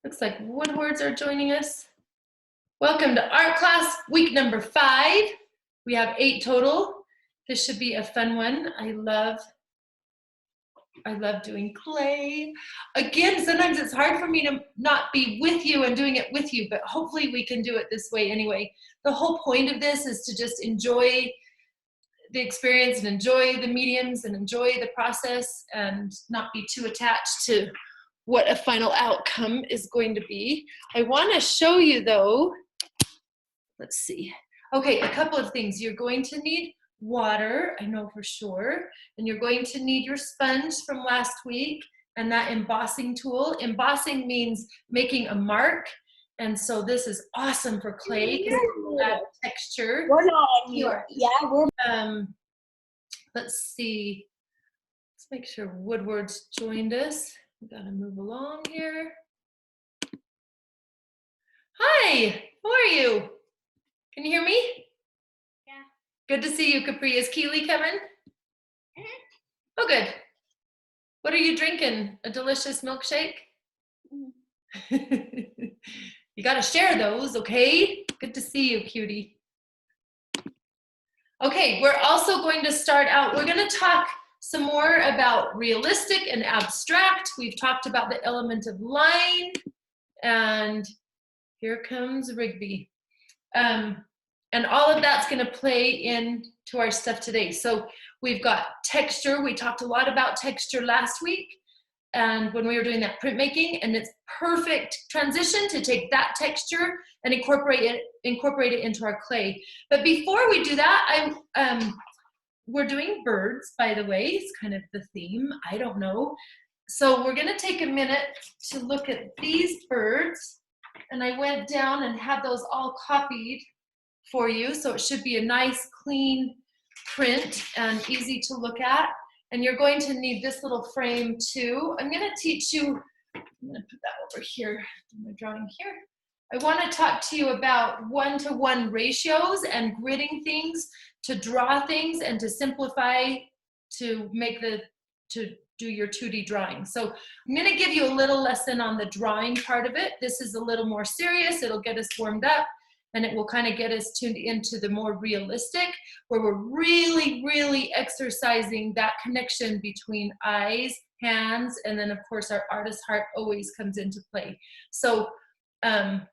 Looks like Woodwards are joining us. Welcome to art class, week number 5. We have 8 total. This should be a fun one. I love doing clay. Again, sometimes it's hard for me to not be with you and doing it with you, but hopefully we can do it this way anyway. The whole point of this is to just enjoy the experience and enjoy the mediums and enjoy the process and not be too attached to what a final outcome is going to be. I want to show you though, let's see. Okay, a couple of things. You're going to need water, I know for sure, and you're going to need your sponge from last week and that embossing tool. Embossing means making a mark, and so this is awesome for clay because that texture. We're not on here. Yeah, we're. Let's see. Let's make sure Woodward's joined us. We gotta move along here. Hi, how are you? Can you hear me? Yeah. Good to see you, Capri. Is Keely coming? Oh, good. What are you drinking? A delicious milkshake? You gotta share those, okay? Good to see you, cutie. Okay, we're also going to start out, we're gonna talk some more about realistic and abstract. We've talked about the element of line, and here comes Rigby. And all of that's gonna play into our stuff today. So we've got texture. We talked a lot about texture last week and when we were doing that printmaking, and it's perfect transition to take that texture and incorporate it into our clay. But before we do that, we're doing birds, by the way. It's kind of the theme, I don't know. So we're gonna take a minute to look at these birds, and I went down and had those all copied for you, so it should be a nice clean print and easy to look at. And you're going to need this little frame too. I'm gonna teach you, I'm gonna put that over here, my drawing here. I wanna talk to you about 1-to-1 ratios and gridding things, to draw things and to simplify, to do your 2D drawing. So I'm gonna give you a little lesson on the drawing part of it. This is a little more serious. It'll get us warmed up, and it will kind of get us tuned into the more realistic, where we're really, really exercising that connection between eyes, hands, and then of course our artist heart always comes into play. So, and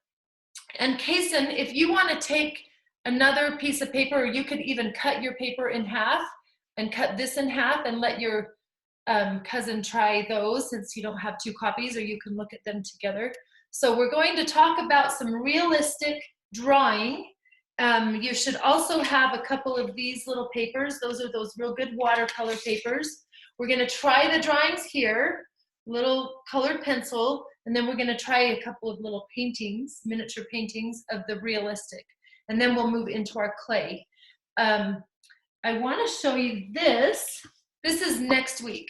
Kaysen, if you wanna take another piece of paper, or you could even cut your paper in half and cut this in half and let your cousin try those, since you don't have 2 copies, or you can look at them together. So we're going to talk about some realistic drawing. You should also have a couple of these little papers. Those are those real good watercolor papers. We're gonna try the drawings here, little colored pencil, and then we're gonna try a couple of little paintings, miniature paintings of the realistic. And then we'll move into our clay. I wanna show you this. This is next week.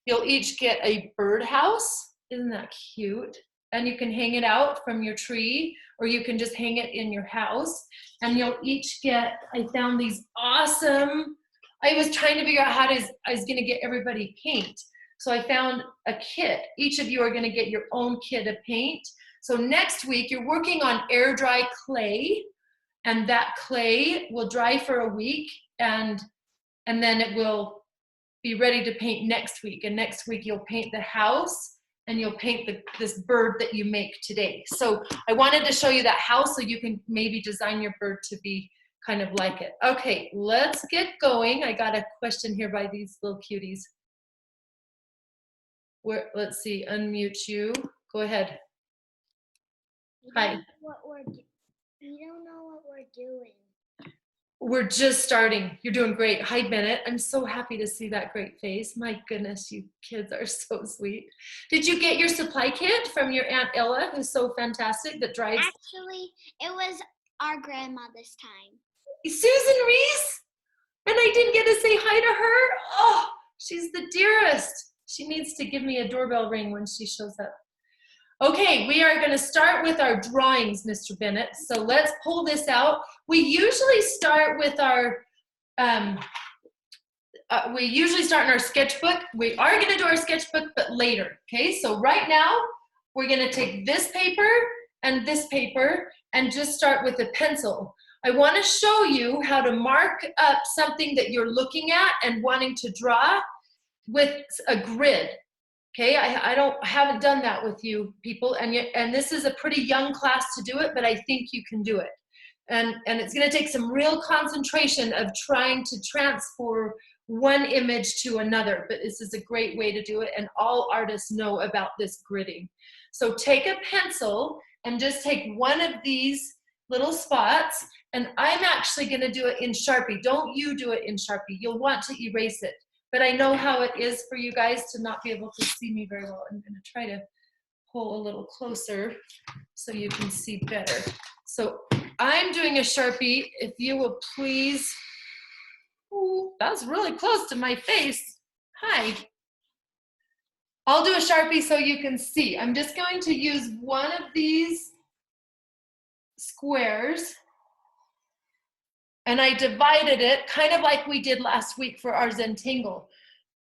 You'll each get a birdhouse. Isn't that cute? And you can hang it out from your tree, or you can just hang it in your house. And you'll each get, I found these awesome, I was trying to figure out how I was gonna get everybody paint. So I found a kit. Each of you are gonna get your own kit of paint. So next week, you're working on air dry clay, and that clay will dry for a week, and then it will be ready to paint next week. And next week you'll paint the house, and you'll paint this bird that you make today. So I wanted to show you that house so you can maybe design your bird to be kind of like it. Okay, let's get going. I got a question here by these little cuties. Let's see, unmute you. Go ahead. Hi. We don't know what we're doing. We're just starting. You're doing great. Hi, Bennett. I'm so happy to see that great face. My goodness, you kids are so sweet. Did you get your supply kit from your Aunt Ella, who's so fantastic, that drives? Actually, it was our grandma this time. Susan Reese? And I didn't get to say hi to her? Oh, she's the dearest. She needs to give me a doorbell ring when she shows up. Okay, we are going to start with our drawings, Mr. Bennett. So let's pull this out. We usually start with our, we usually start in our sketchbook. We are going to do our sketchbook, but later. Okay, so right now, we're gonna take this paper and just start with a pencil. I wanna show you how to mark up something that you're looking at and wanting to draw with a grid. Okay, I haven't done that with you people, and this is a pretty young class to do it, but I think you can do it. And it's gonna take some real concentration of trying to transfer one image to another, but this is a great way to do it, and all artists know about this gridding. So take a pencil and just take one of these little spots, and I'm actually gonna do it in Sharpie. Don't you do it in Sharpie. You'll want to erase it. But I know how it is for you guys to not be able to see me very well. I'm gonna try to pull a little closer so you can see better. So I'm doing a Sharpie. If you will please, ooh, that's really close to my face. Hi. I'll do a Sharpie so you can see. I'm just going to use one of these squares, and I divided it kind of like we did last week for our Zentangle.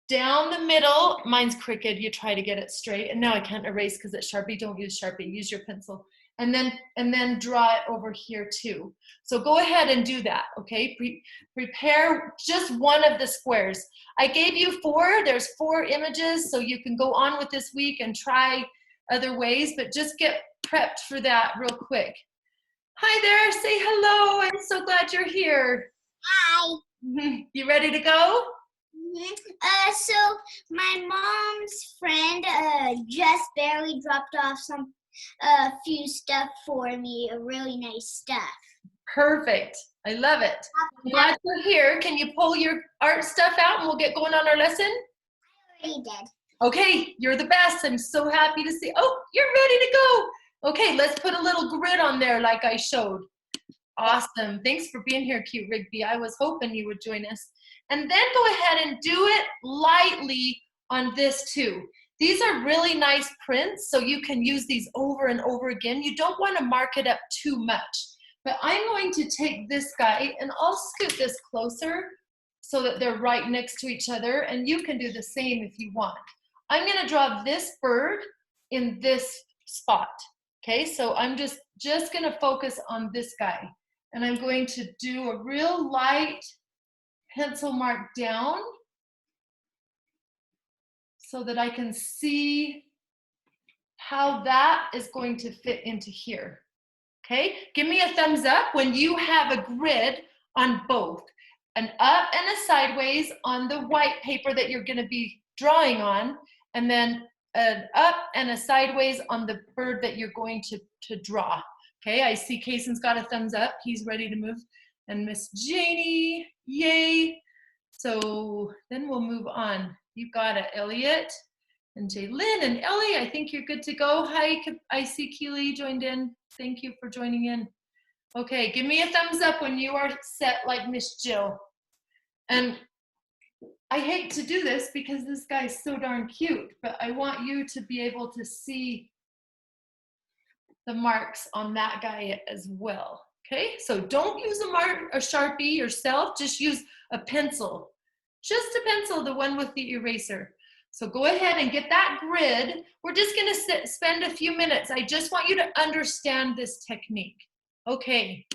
Down the middle, mine's crooked, you try to get it straight, and now I can't erase because it's Sharpie. Don't use Sharpie, use your pencil. And then draw it over here too. So go ahead and do that, okay? Prepare just one of the squares. I gave you 4, there's 4 images, so you can go on with this week and try other ways, but just get prepped for that real quick. Hi there, say hello, I'm so glad you're here. Hi. You ready to go? So my mom's friend just barely dropped off a few stuff for me, a really nice stuff. Perfect. I love it. I'm glad you're here. Can you pull your art stuff out and we'll get going on our lesson? I already did. Okay, you're the best. I'm so happy to see. Oh, you're ready to go. Okay, let's put a little grid on there like I showed. Awesome. Thanks for being here, Cute Rigby. I was hoping you would join us. And then go ahead and do it lightly on this too. These are really nice prints, so you can use these over and over again. You don't want to mark it up too much. But I'm going to take this guy and I'll scoot this closer so that they're right next to each other, and you can do the same if you want. I'm going to draw this bird in this spot. Okay, so I'm just going to focus on this guy. And I'm going to do a real light pencil mark down so that I can see how that is going to fit into here. Okay, give me a thumbs up when you have a grid on both, an up and a sideways on the white paper that you're going to be drawing on, and then an up and a sideways on the bird that you're going to draw. Okay, I see Kaysen's got a thumbs up. He's ready to move. And Miss Janie, yay. So then we'll move on. You got it, Elliot. And Jaylyn and Ellie, I think you're good to go. Hi, I see Keely joined in. Thank you for joining in. Okay, give me a thumbs up when you are set like Miss Jill. And I hate to do this because this guy's so darn cute, but I want you to be able to see the marks on that guy as well. Okay, so don't use a Sharpie yourself, just use a pencil. Just a pencil, the one with the eraser. So go ahead and get that grid. We're just gonna spend a few minutes. I just want you to understand this technique. Okay,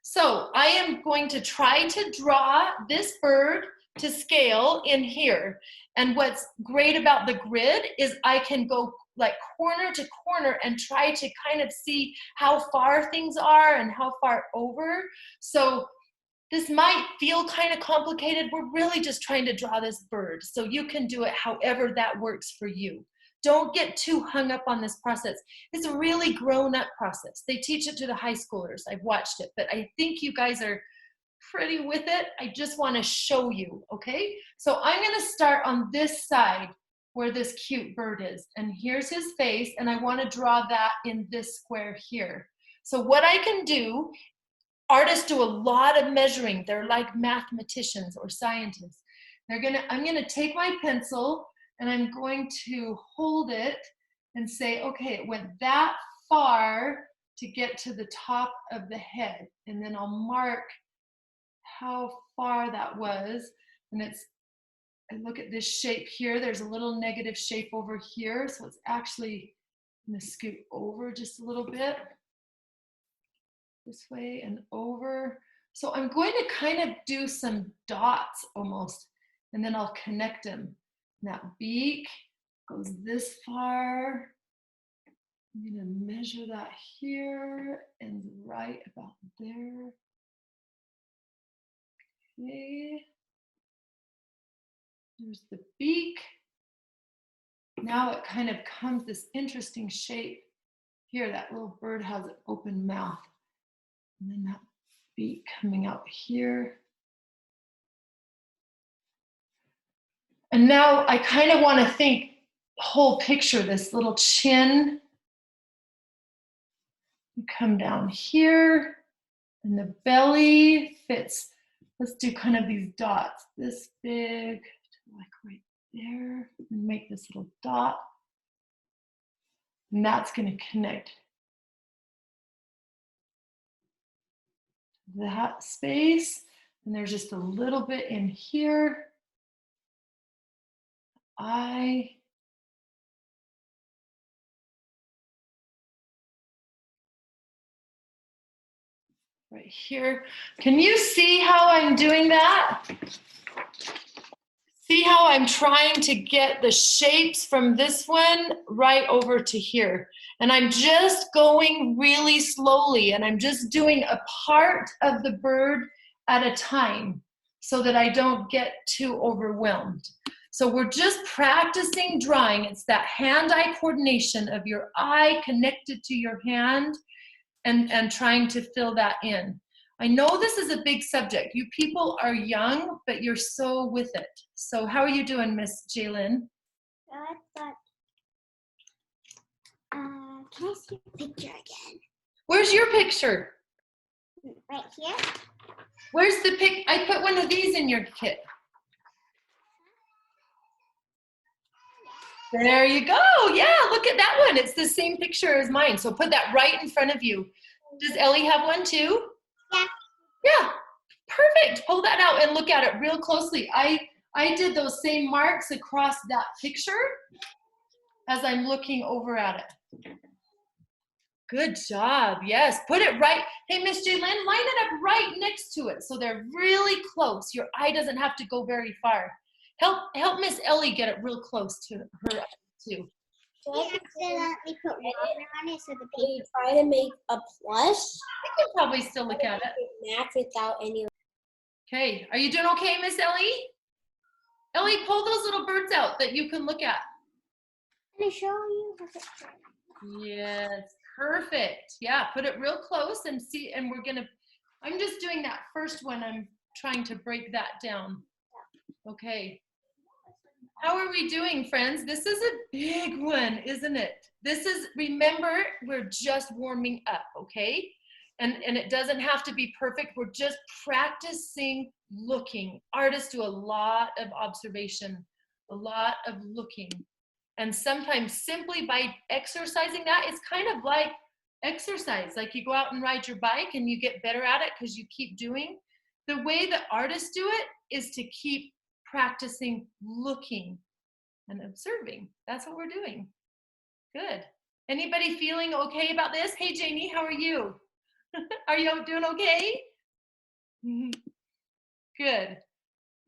so I am going to try to draw this bird to scale in here. And what's great about the grid is I can go like corner to corner and try to kind of see how far things are and how far over. So this might feel kind of complicated. We're really just trying to draw this bird. So you can do it however that works for you. Don't get too hung up on this process. It's a really grown-up process. They teach it to the high schoolers. I've watched it, but I think you guys are pretty with it. I just want to show you, okay? So I'm going to start on this side where this cute bird is. And here's his face, and I want to draw that in this square here. So what I can do, artists do a lot of measuring. They're like mathematicians or scientists. I'm gonna take my pencil and I'm going to hold it and say, okay, it went that far to get to the top of the head. And then I'll mark how far that was. And I look at this shape here, there's a little negative shape over here. So it's actually I'm gonna scoot over just a little bit. This way and over. So I'm going to kind of do some dots almost, and then I'll connect them. And that beak goes this far. I'm gonna measure that here and right about there. Okay. There's the beak. Now it kind of comes this interesting shape. Here, that little bird has an open mouth. And then that beak coming out here. And now I kind of want to think whole picture, this little chin. Come down here, and the belly fits. Let's do kind of these dots, this big, like right there, and make this little dot. And that's going to connect that space. And there's just a little bit in here. Eye. Right here. Can you see how I'm doing that? See how I'm trying to get the shapes from this one right over to here. And I'm just going really slowly, and I'm just doing a part of the bird at a time so that I don't get too overwhelmed. So we're just practicing drawing. It's that hand-eye coordination of your eye connected to your hand and trying to fill that in. I know this is a big subject. You people are young, but you're so with it. So how are you doing, Miss Jaylyn? Can I see your picture again? Where's your picture? Right here? Where's the pic? I put one of these in your kit. There you go. Yeah, look at that one. It's the same picture as mine. So put that right in front of you. Does Ellie have one too? Yeah. Yeah, perfect. Pull that out and look at it real closely. I did those same marks across that picture as I'm looking over at it. Good job. Yes, put it right. Hey, Miss Jaylyn, line it up right next to it so they're really close. Your eye doesn't have to go very far. Help Miss Ellie get it real close to her too. We accidentally put water on it so the paper. Try to make a plus. I can probably still look at it. Match without any. Okay, are you doing okay, Miss Ellie? Ellie, pull those little birds out that you can look at. Can I show you the picture? Yes, perfect. Yeah, put it real close and see, and I'm just doing that first one. I'm trying to break that down. Okay. How are we doing, friends? This is a big one, isn't it? Remember, we're just warming up, okay? And it doesn't have to be perfect. We're just practicing looking. Artists do a lot of observation, a lot of looking. And sometimes simply by exercising that, it's kind of like exercise. Like you go out and ride your bike and you get better at it because you keep doing. The way that artists do it is to keep practicing looking and observing. That's what we're doing. Good. Anybody feeling okay about this? Hey, Janie, how are you? Are you doing okay? Good.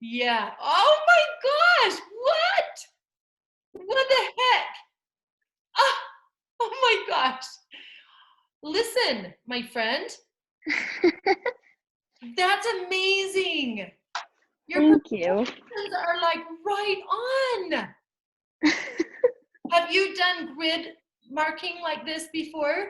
Yeah. Oh my gosh. What? What the heck? Oh my gosh. Listen, my friend. That's amazing. Thank you. Are like right on. Have you done grid marking like this before?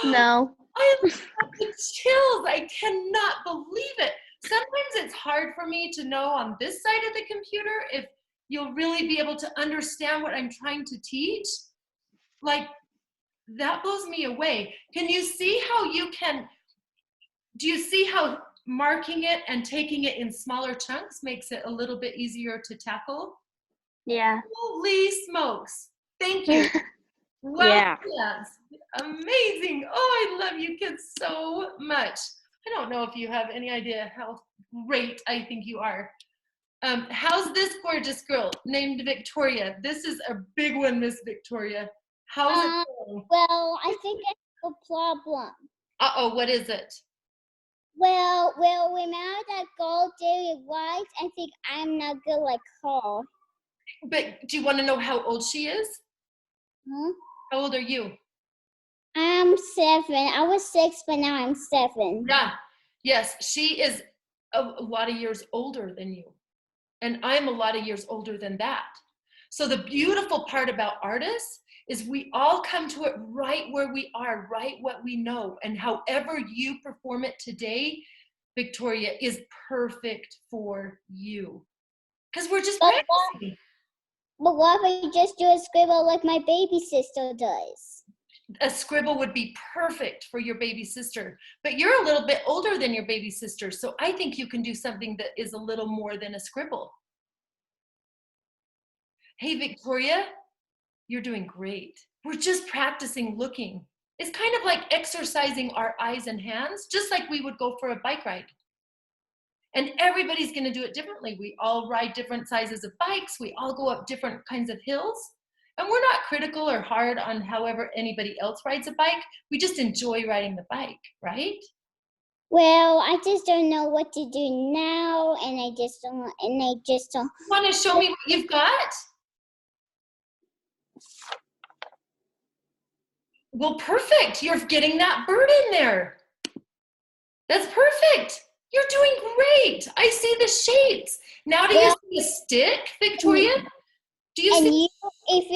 No. I have the chills. I cannot believe it. Sometimes it's hard for me to know on this side of the computer if you'll really be able to understand what I'm trying to teach. Like, that blows me away. Can you see how do you see how marking it and taking it in smaller chunks makes it a little bit easier to tackle? Yeah. Holy smokes. Thank you. Wow. Yeah. Yes. Amazing. Oh, I love you kids so much. I don't know if you have any idea how great I think you are. How's this gorgeous girl named Victoria? This is a big one, Miss Victoria. How's it Well, I think I have a problem. Uh-oh, what is it? Well, remember that girl Daily White? I think I'm not good like her. But do you want to know how old she is? Huh? How old are you? I'm 7. I was 6, but now I'm 7. Yeah. Yes, she is a lot of years older than you. And I'm a lot of years older than that. So the beautiful part about artists is we all come to it right where we are, right what we know. And however you perform it today, Victoria, is perfect for you. Because we're just But practicing. But what if I just do a scribble like my baby sister does? A scribble would be perfect for your baby sister, but you're a little bit older than your baby sister, so I think you can do something that is a little more than a scribble. Hey, Victoria, you're doing great. We're just practicing looking. It's kind of like exercising our eyes and hands, just like we would go for a bike ride. And everybody's going to do it differently. We all ride different sizes of bikes. We all go up different kinds of hills. And we're not critical or hard on however anybody else rides a bike. We just enjoy riding the bike, right? Well, I just don't know what to do now, and I just don't. You want to show me what you've got? Well, perfect. You're getting that bird in there. That's perfect. You're doing great. I see the shapes. Now do you see a stick, Victoria? Do you see? It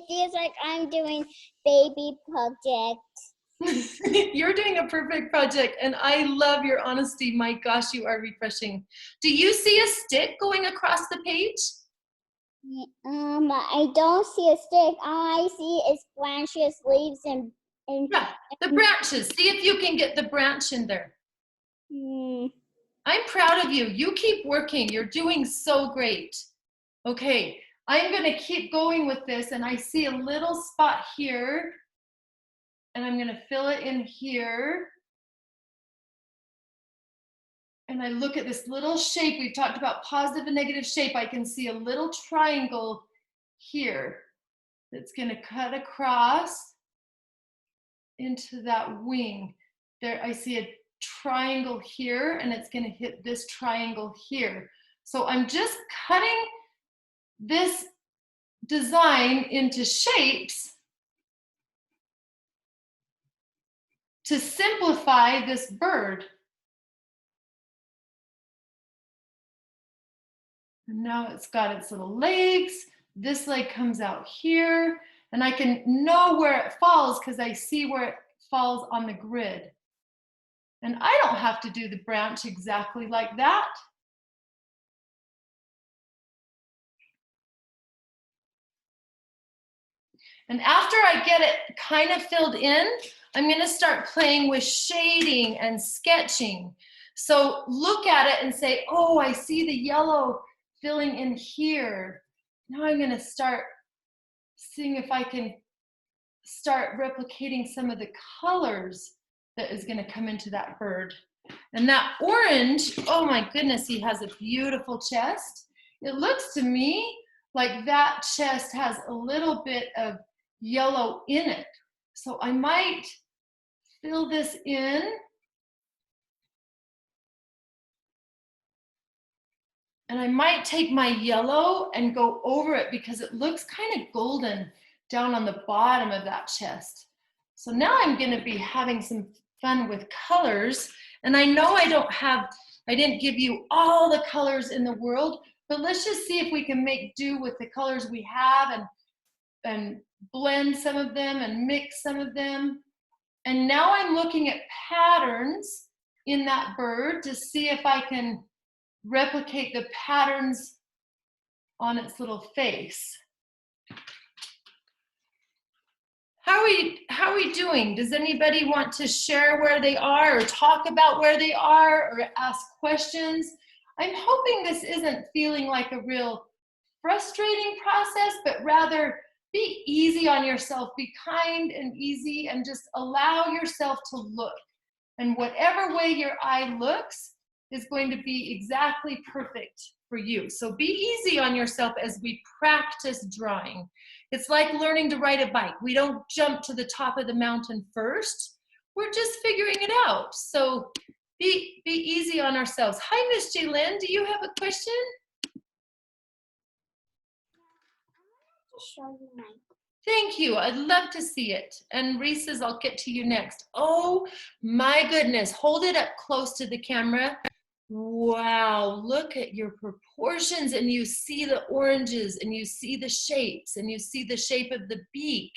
feels like I'm doing baby project. You're doing a perfect project, and I love your honesty. My gosh, you are refreshing. Do you see a stick going across the page? I don't see a stick. All I see is branches, leaves, and Yeah, the branches. See if you can get the branch in there. I'm proud of you. You keep working. You're doing so great. Okay, I'm going to keep going with this, and I see a little spot here, and I'm going to fill it in here. And I look at this little shape. We've talked about positive and negative shape. I can see a little triangle here that's going to cut across into that wing. There, I see a triangle here, and it's going to hit this triangle here. So I'm just cutting this design into shapes to simplify this bird. And now it's got its little legs. This leg comes out here, and I can know where it falls because I see where it falls on the grid. And I don't have to do the branch exactly like that. And after I get it kind of filled in, I'm going to start playing with shading and sketching. So look at it and say, oh, I see the yellow filling in here. Now I'm going to start seeing if I can start replicating some of the colors that is going to come into that bird. And that orange, oh my goodness, he has a beautiful chest. It looks to me like that chest has a little bit of yellow in it. So I might fill this in. And I might take my yellow and go over it because it looks kind of golden down on the bottom of that chest. So now I'm going to be having some fun with colors. And I know I didn't give you all the colors in the world, but let's just see if we can make do with the colors we have and blend some of them and mix some of them. And now I'm looking at patterns in that bird to see if I can replicate the patterns on its little face. How are we doing? Does anybody want to share where they are or talk about where they are or ask questions? I'm hoping this isn't feeling like a real frustrating process, but rather be easy on yourself, be kind and easy, and just allow yourself to look. And whatever way your eye looks is going to be exactly perfect for you. So be easy on yourself as we practice drawing. It's like learning to ride a bike. We don't jump to the top of the mountain first. We're just figuring it out. So be easy on ourselves. Hi, Miss Jaylyn. Do you have a question? Show you my. Thank you. I'd love to see it. And Reese says, I'll get to you next. Oh my goodness. Hold it up close to the camera. Wow. Look at your proportions, and you see the oranges, and you see the shapes, and you see the shape of the beak.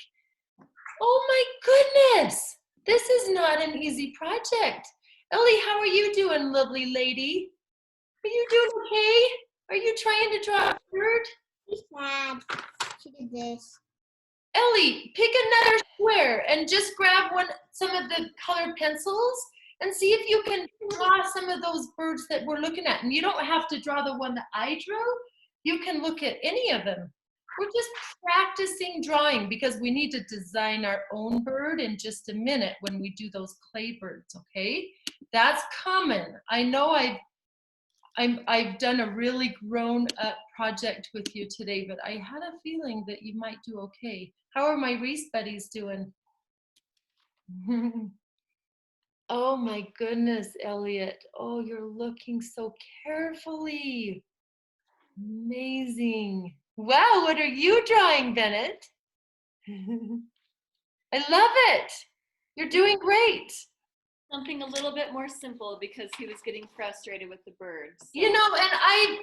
Oh my goodness. This is not an easy project. Ellie, how are you doing, lovely lady? Are you doing okay? Are you trying to draw a bird? She's sad. She did this. Ellie, pick another square and just grab some of the colored pencils and see if you can draw some of those birds that we're looking at. And you don't have to draw the one that I drew. You can look at any of them. We're just practicing drawing because we need to design our own bird in just a minute when we do those clay birds, okay? That's common. I know I've done a really grown-up project with you today, but I had a feeling that you might do okay. How are my Reese buddies doing? Oh my goodness, Elliot. Oh, you're looking so carefully. Amazing. Wow, what are you drawing, Bennett? I love it. You're doing great. Something a little bit more simple because he was getting frustrated with the birds. So. You know, and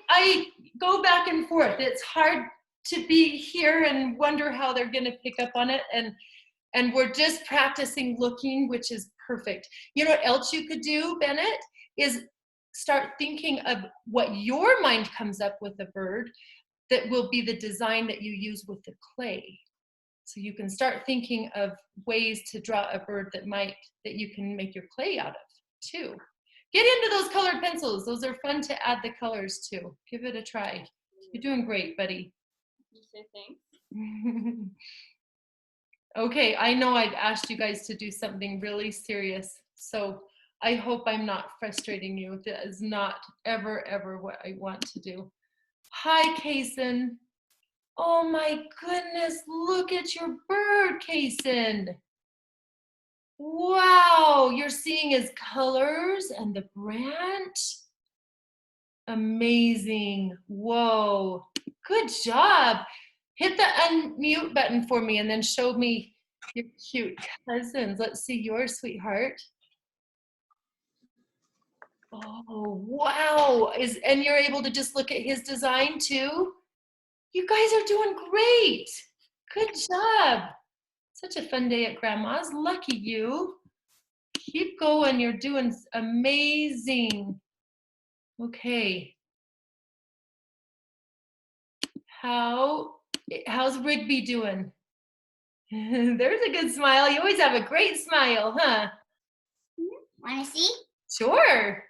I go back and forth. It's hard to be here and wonder how they're going to pick up on it, and we're just practicing looking, which is perfect. You know what else you could do, Bennett, is start thinking of what your mind comes up with a bird that will be the design that you use with the clay. So you can start thinking of ways to draw a bird that you can make your clay out of too. Get into those colored pencils. Those are fun to add the colors to. Give it a try. You're doing great, buddy. You say thanks. Okay, I know I've asked you guys to do something really serious, so I hope I'm not frustrating you. That is not ever, ever what I want to do. Hi, Kaysen. Oh my goodness, look at your bird, Kaysen. Wow, you're seeing his colors and the branch. Amazing. Whoa, good job. Hit the unmute button for me and then show me your cute cousins. Let's see yours, sweetheart. Oh, wow. And you're able to just look at his design too? You guys are doing great. Good job. Such a fun day at Grandma's. Lucky you. Keep going. You're doing amazing. Okay. How's Rigby doing? There's a good smile. You always have a great smile, huh? Wanna see? Sure.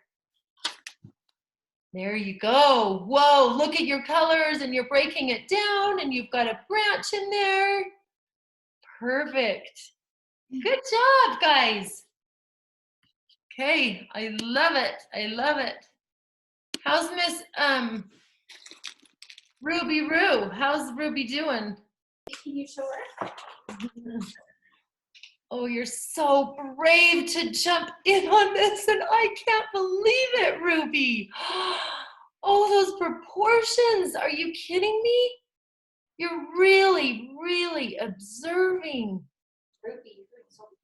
There you go. Whoa, look at your colors, and you're breaking it down, and you've got a branch in there. Perfect. Good job, guys. Okay, I love it. I love it. How's Miss Ruby Roo? How's Ruby doing? Can you show her? Oh, you're so brave to jump in on this, and I can't believe it, Ruby. Oh, those proportions. Are you kidding me? You're really, really observing.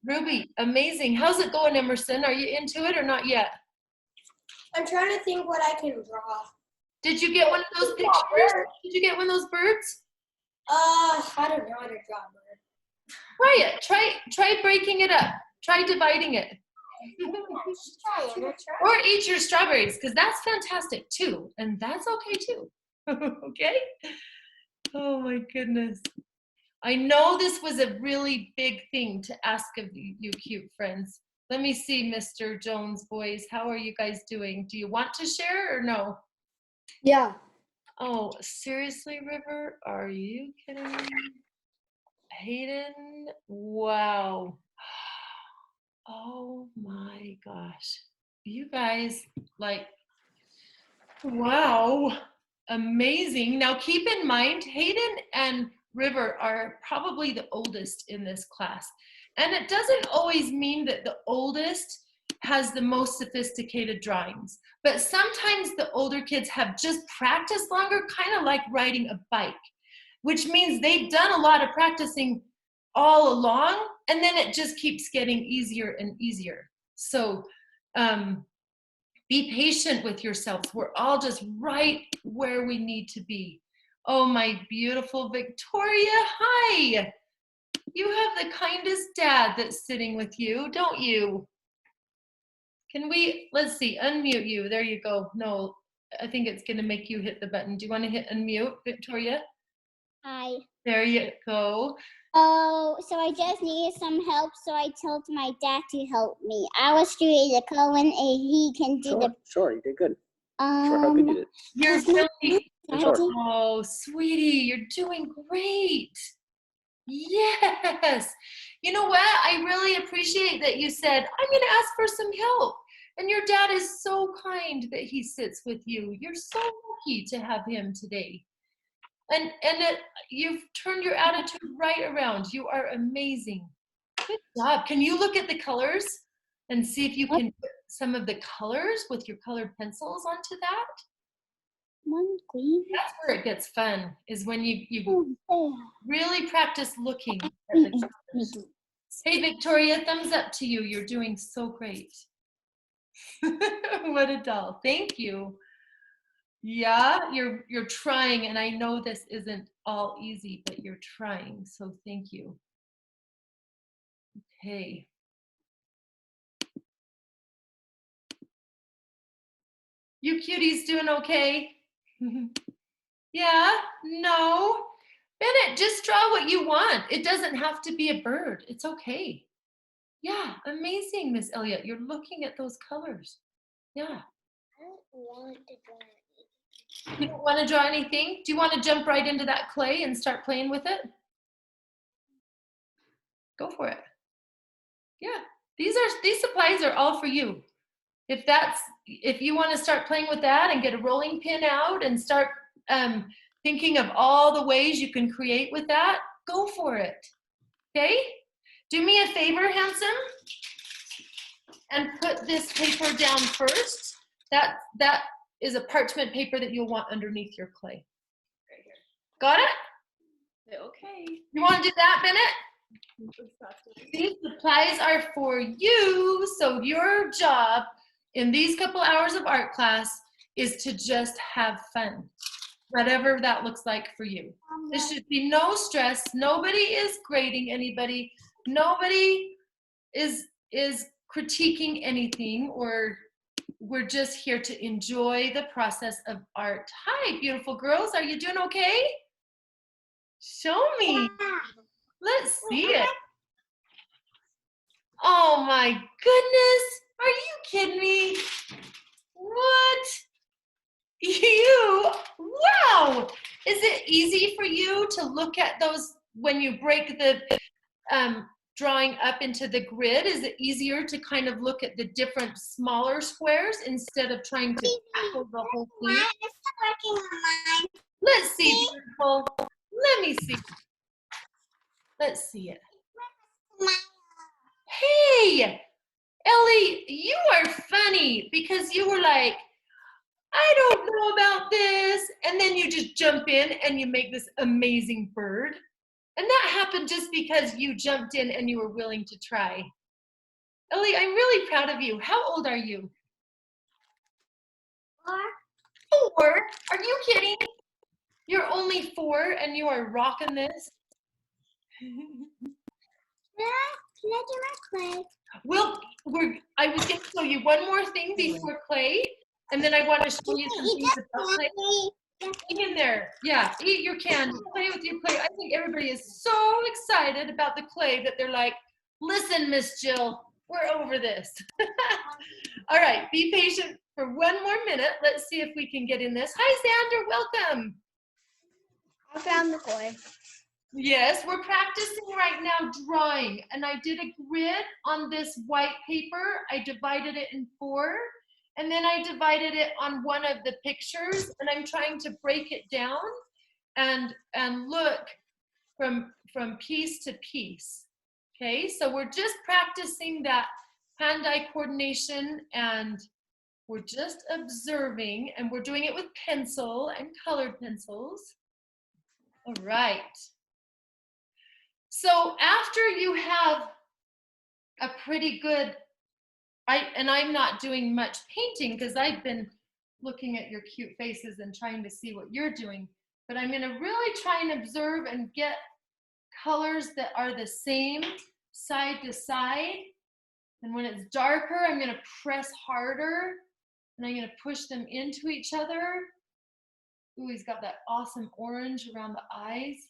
Ruby, amazing. How's it going, Emerson? Are you into it or not yet? I'm trying to think what I can draw. Did you get one of those pictures? Did you get one of those birds? I don't know how to draw a bird. Try it. Try breaking it up. Try dividing it. Or eat your strawberries, because that's fantastic too. And that's okay too. Okay? Oh my goodness. I know this was a really big thing to ask of you cute friends. Let me see, Mr. Jones boys. How are you guys doing? Do you want to share or no? Yeah. Oh, seriously, River? Are you kidding me? Hayden? Wow. Oh my gosh. You guys, like, wow. amazing. Now keep in mind, Hayden and River are probably the oldest in this class. And it doesn't always mean that the oldest has the most sophisticated drawings. But sometimes the older kids have just practiced longer, kind of like riding a bike, which means they've done a lot of practicing all along, and then it just keeps getting easier and easier. So be patient with yourselves. We're all just right where we need to be. Oh, my beautiful Victoria, hi. You have the kindest dad that's sitting with you, don't you? Can we, let's see, unmute you. There you go. No, I think it's gonna make you hit the button. Do you wanna hit unmute, Victoria? Hi. There you go. Oh, so I just needed some help, so I told my dad to help me. I was doing the color and he can do Sure, you did good. Sure, how good you did. You're really, Sure. oh, sweetie, you're doing great. Yes. You know what? I really appreciate that you said, I'm going to ask for some help. And your dad is so kind that he sits with you. You're so lucky to have him today. And you've turned your attitude right around. You are amazing. Good job. Can you look at the colors and see if you can put some of the colors with your colored pencils onto that? one green. That's where it gets fun, is when you Oh, really practice looking at the colors. Hey, Victoria, thumbs up to you. You're doing so great. What a doll. Thank you. Yeah, you're trying, and I know this isn't all easy, but you're trying, so thank you. Okay. You cuties doing okay? Yeah? No? Bennett, just draw what you want. It doesn't have to be a bird. It's okay. Yeah, amazing, Miss Elliott. You're looking at those colors. Yeah. I don't want to draw. You don't want to draw anything? Do you want to jump right into that clay and start playing with it? Go for it. Yeah, these supplies are all for you. If you want to start playing with that and get a rolling pin out and start thinking of all the ways you can create with that, go for it. Okay? Do me a favor, handsome, and put this paper down first. That is a parchment paper that you'll want underneath your clay. Right here. Got it? Okay. You want to do that, Bennett? These supplies are for you, so your job in these couple hours of art class is to just have fun, whatever that looks like for you. There should be no stress. Nobody is grading anybody. Nobody is critiquing anything, or we're just here to enjoy the process of art. Hi, beautiful girls. Are you doing okay? Show me. Let's see it. Oh my goodness. Are you kidding me? What? Wow. Is it easy for you to look at those when you break the drawing up into the grid? Is it easier to kind of look at the different smaller squares instead of trying to tackle the whole thing? It's not working on mine. Let's see, beautiful. Let me see. Let's see it. Hey, Ellie, you are funny because you were like, I don't know about this. And then you just jump in and you make this amazing bird. And that happened just because you jumped in and you were willing to try. Ellie, I'm really proud of you. How old are you? 4. Are you kidding? You're only 4 and you are rocking this? Can I do my clay? Well, I was going to show you one more thing before clay, and then I want to show you some things about clay. Hang in there. Yeah, eat your candy. Play with your clay. I think everybody is so excited about the clay that they're like, listen, Miss Jill, we're over this. All right, be patient for one more minute. Let's see if we can get in this. Hi, Xander, welcome. I found the clay. Yes, we're practicing right now drawing, and I did a grid on this white paper. I divided it in 4, and then I divided it on one of the pictures, and I'm trying to break it down and look from piece to piece. Okay, so we're just practicing that hand-eye coordination, and we're just observing, and we're doing it with pencil and colored pencils. All right. So after you have a pretty good, I'm not doing much painting because I've been looking at your cute faces and trying to see what you're doing, but I'm gonna really try and observe and get colors that are the same side to side. And when it's darker, I'm gonna press harder and I'm gonna push them into each other. Ooh, he's got that awesome orange around the eyes.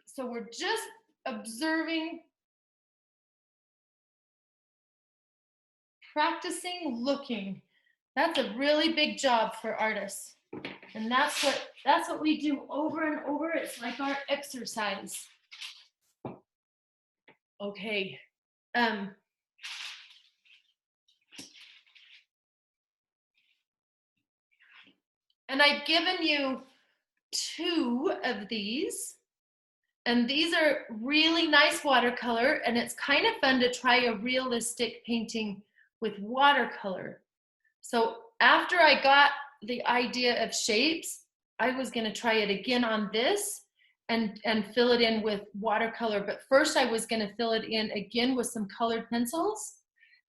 So we're just observing, practicing looking. That's a really big job for artists. And that's what we do over and over. It's like our exercise. Okay. And I've given you 2 of these. And these are really nice watercolor, and it's kind of fun to try a realistic painting with watercolor. So after I got the idea of shapes, I was going to try it again on this and fill it in with watercolor. But first I was going to fill it in again with some colored pencils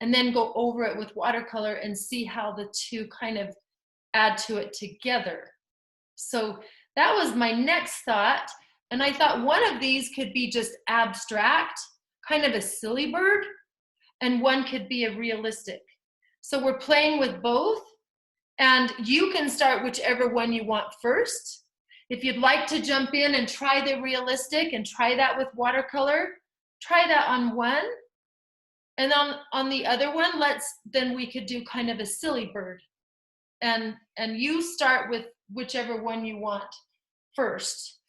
and then go over it with watercolor and see how the 2 kind of add to it together. So that was my next thought. And I thought one of these could be just abstract, kind of a silly bird, and one could be a realistic. So we're playing with both, and you can start whichever one you want first. If you'd like to jump in and try the realistic and try that with watercolor, try that on one. And on the other one, then we could do kind of a silly bird. And you start with whichever one you want first.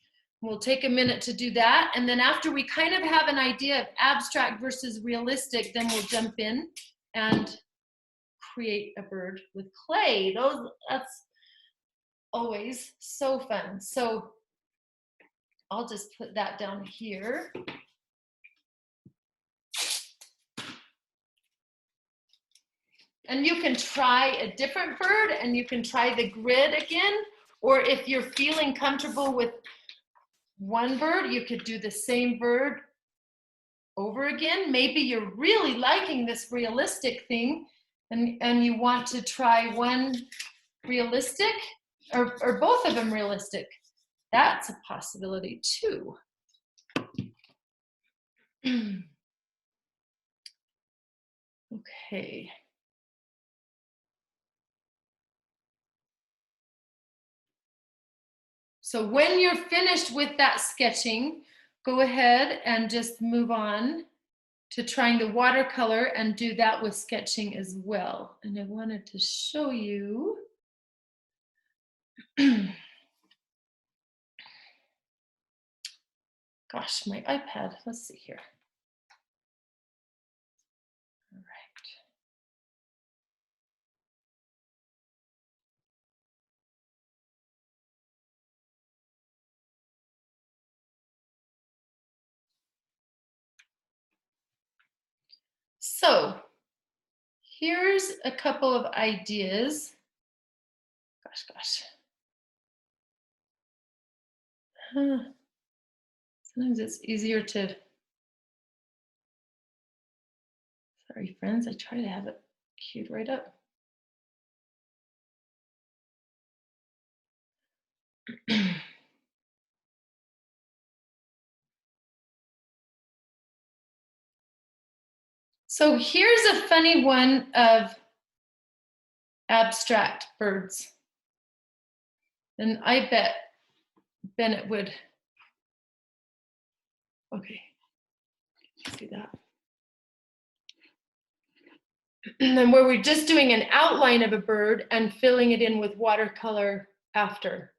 We'll take a minute to do that, and then after we kind of have an idea of abstract versus realistic, then we'll jump in and create a bird with clay. That's always so fun. So I'll just put that down here. And you can try a different bird, and you can try the grid again, or if you're feeling comfortable with one bird, you could do the same bird over again. Maybe you're really liking this realistic thing and you want to try one realistic or both of them realistic. That's a possibility too. Okay. So when you're finished with that sketching, go ahead and just move on to trying the watercolor and do that with sketching as well. And I wanted to show you. Gosh, my iPad, let's see here. All right. So here's a couple of ideas. Gosh. Sometimes it's easier to, sorry friends, I try to have it queued right up. So here's a funny one of abstract birds. And I bet Bennett would, okay, see that. And then where we're just doing an outline of a bird and filling it in with watercolor after.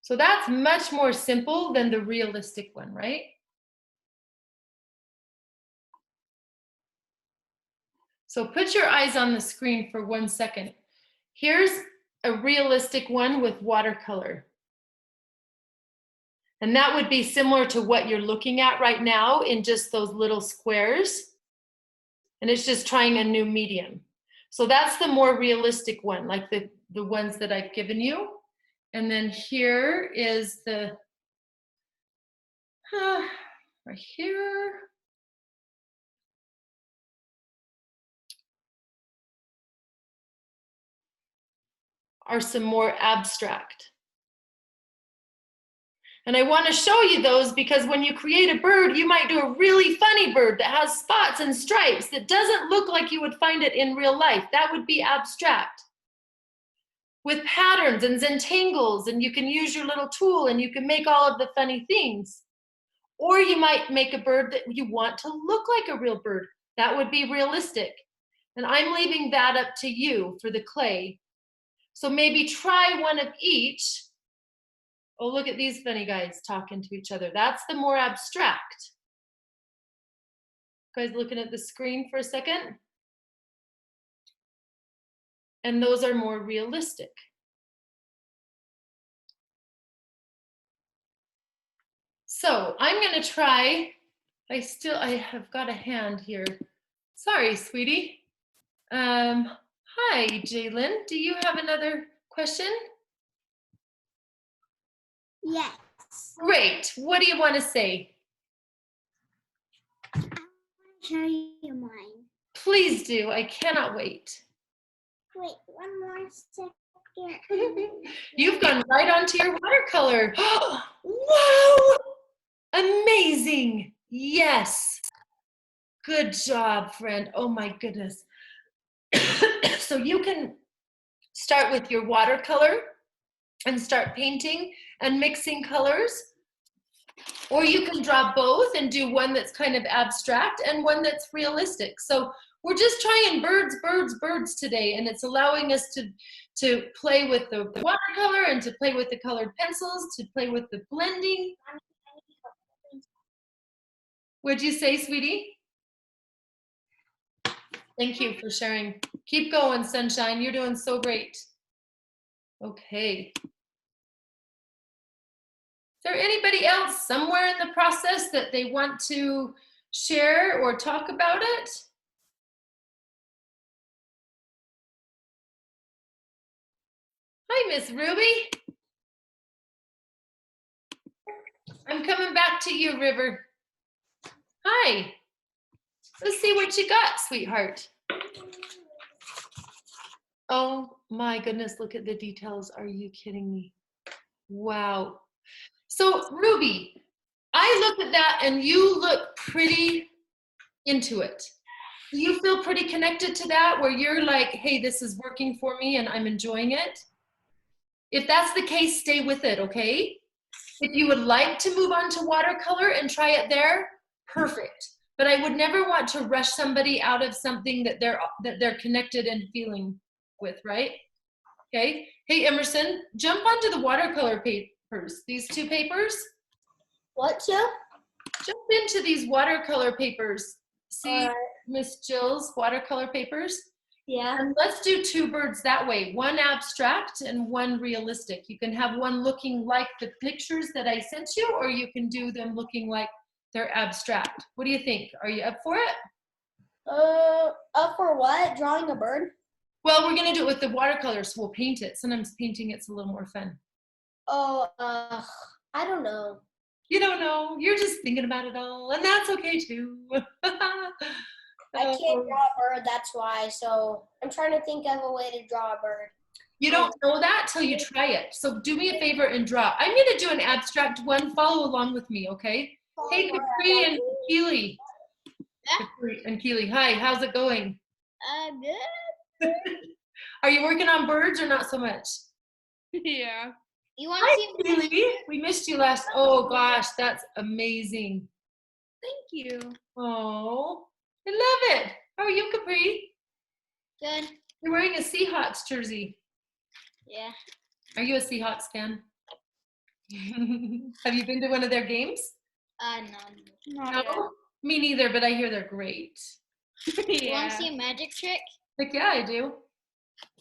So that's much more simple than the realistic one, right? So put your eyes on the screen for 1 second. Here's a realistic one with watercolor. And that would be similar to what you're looking at right now in just those little squares. And it's just trying a new medium. So that's the more realistic one, like the ones that I've given you. And then here is the, right here. Are some more abstract. And I want to show you those because when you create a bird, you might do a really funny bird that has spots and stripes that doesn't look like you would find it in real life. That would be abstract. With patterns and zentangles, and you can use your little tool and you can make all of the funny things. Or you might make a bird that you want to look like a real bird. That would be realistic. And I'm leaving that up to you for the clay. So maybe try one of each. Oh, look at these funny guys talking to each other. That's the more abstract. Guys looking at the screen for a second? And those are more realistic. So I'm gonna try, I have got a hand here. Sorry, sweetie. Hi, Jalen, do you have another question? Yes. Great, what do you wanna say? I want to show you mine. Please do, I cannot wait. Wait, one more second. You've gone right onto your watercolor. Wow, amazing, yes. Good job, friend, oh my goodness. So you can start with your watercolor and start painting and mixing colors. Or you can draw both and do one that's kind of abstract and one that's realistic. So we're just trying birds, birds, birds today, and it's allowing us to play with the watercolor and to play with the colored pencils, to play with the blending. What'd you say, sweetie? Thank you for sharing. Keep going, Sunshine. You're doing so great. Okay. Is there anybody else somewhere in the process that they want to share or talk about it? Hi, Miss Ruby. I'm coming back to you, River. Hi. Let's see what you got, sweetheart. Oh my goodness, look at the details. Are you kidding me? Wow. So Ruby, I look at that and you look pretty into it. Do you feel pretty connected to that where you're like, hey, this is working for me and I'm enjoying it? If that's the case, stay with it, okay? If you would like to move on to watercolor and try it there, perfect. But I would never want to rush somebody out of something that they're connected and feeling with, right? Okay. Hey, Emerson, jump onto the watercolor papers. These two papers. What, Jill? Jump into these watercolor papers. See Miss Jill's watercolor papers? Yeah. And let's do two birds that way. One abstract and one realistic. You can have one looking like the pictures that I sent you, or you can do them looking like they're abstract. What do you think? Are you up for it? Up for what? Drawing a bird? Well, we're gonna do it with the watercolors, so we'll paint it. Sometimes painting it's a little more fun. Oh, I don't know. You don't know, you're just thinking about it all, and that's okay too. I can't draw a bird, that's why. So I'm trying to think of a way to draw a bird. You don't know that till you try it. So do me a favor and draw. I'm gonna do an abstract one. Follow along with me, okay? Hey, Capri and Keely. Capri and Keely, hi, how's it going? Good. Are you working on birds or not so much? Yeah. You want Hi, to see? Keely. We missed you last. Oh gosh, that's amazing. Thank you. Oh, I love it. How are you, Capri? Good. You're wearing a Seahawks jersey. Yeah. Are you a Seahawks fan? Have you been to one of their games? No. No, me neither, but I hear they're great. You want Yeah. to see a magic trick? Like, yeah, I do.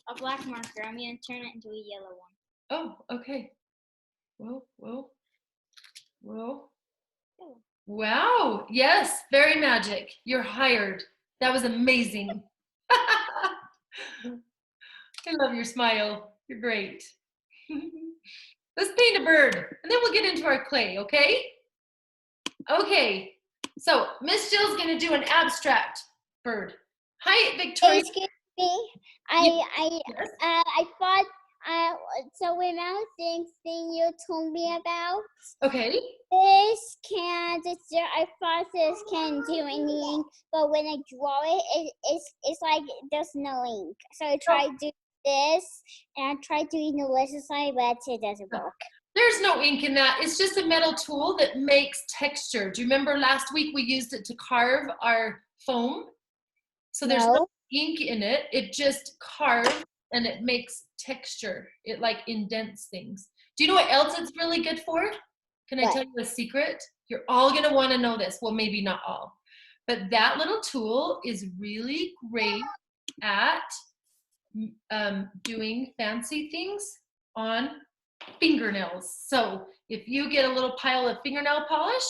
A black marker. I'm going to turn it into a yellow one. Oh, okay. Whoa, whoa, whoa. Wow. Yes, very magic. You're hired. That was amazing. I love your smile. You're great. Let's paint a bird, and then we'll get into our clay, okay? Okay. So Miss Jill's gonna do an abstract bird. Hi, Victoria. Excuse me. Yes. I thought. So remember thing you told me about? Okay. This can. I thought this can do any ink, but when I draw it, it's like there's no ink. So I tried doing this, and I tried doing the lesson side, but it doesn't work. There's no ink in that. It's just a metal tool that makes texture. Do you remember last week we used it to carve our foam? So there's no ink in it. It just carves and it makes texture. It like indents things. Do you know what else it's really good for? Can I tell you a secret? You're all gonna wanna know this. Well, maybe not all. But that little tool is really great at doing fancy things on fingernails. So if you get a little pile of fingernail polish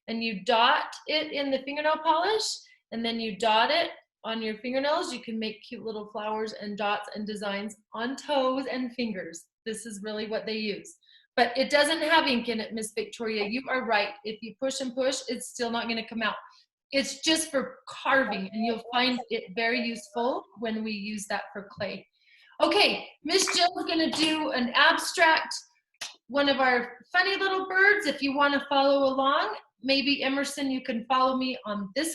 and you dot it in the fingernail polish and then you dot it on your fingernails, you can make cute little flowers and dots and designs on toes and fingers. This is really what they use. But it doesn't have ink in it, Miss Victoria. You are right. If you push and push, it's still not going to come out. It's just for carving, and you'll find it very useful when we use that for clay. Okay, Miss Jill is going to do an abstract, one of our funny little birds. If you want to follow along, maybe Emerson, you can follow me on this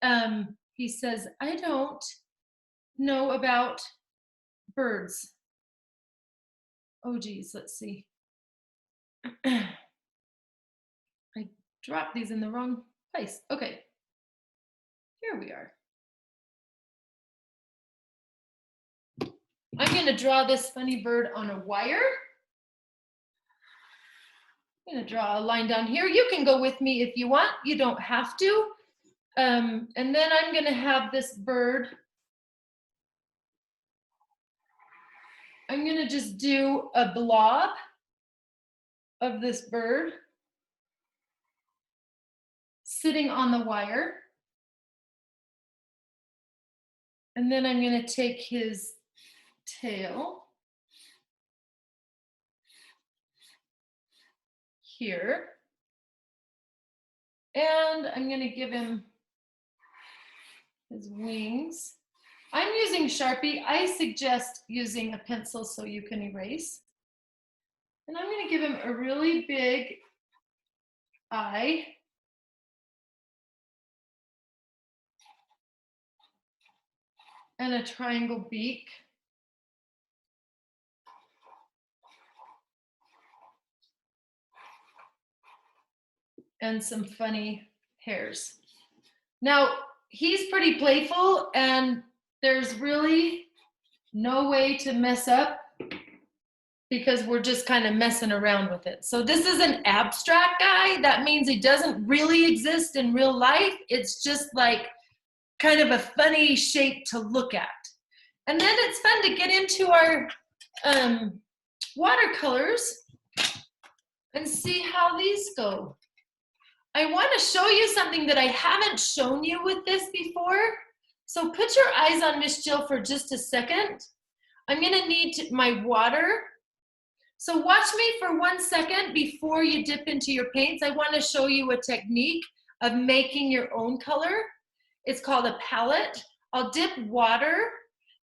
one. He says, I don't know about birds. Oh geez, let's see. I dropped these in the wrong place. Okay, here we are. I'm going to draw this funny bird on a wire. I'm going to draw a line down here. You can go with me if you want. You don't have to. And then I'm going to have this bird. I'm going to just do a blob of this bird sitting on the wire. And then I'm going to take his tail here. And I'm going to give him his wings. I'm using Sharpie. I suggest using a pencil so you can erase. And I'm going to give him a really big eye. And a triangle beak. And some funny hairs. Now, he's pretty playful, and there's really no way to mess up because we're just kind of messing around with it. So this is an abstract guy. That means he doesn't really exist in real life. It's just like kind of a funny shape to look at. And then it's fun to get into our watercolors and see how these go. I want to show you something that I haven't shown you with this before. So put your eyes on Miss Jill for just a second. I'm going to need my water. So watch me for 1 second before you dip into your paints. I want to show you a technique of making your own color. It's called a palette. I'll dip water,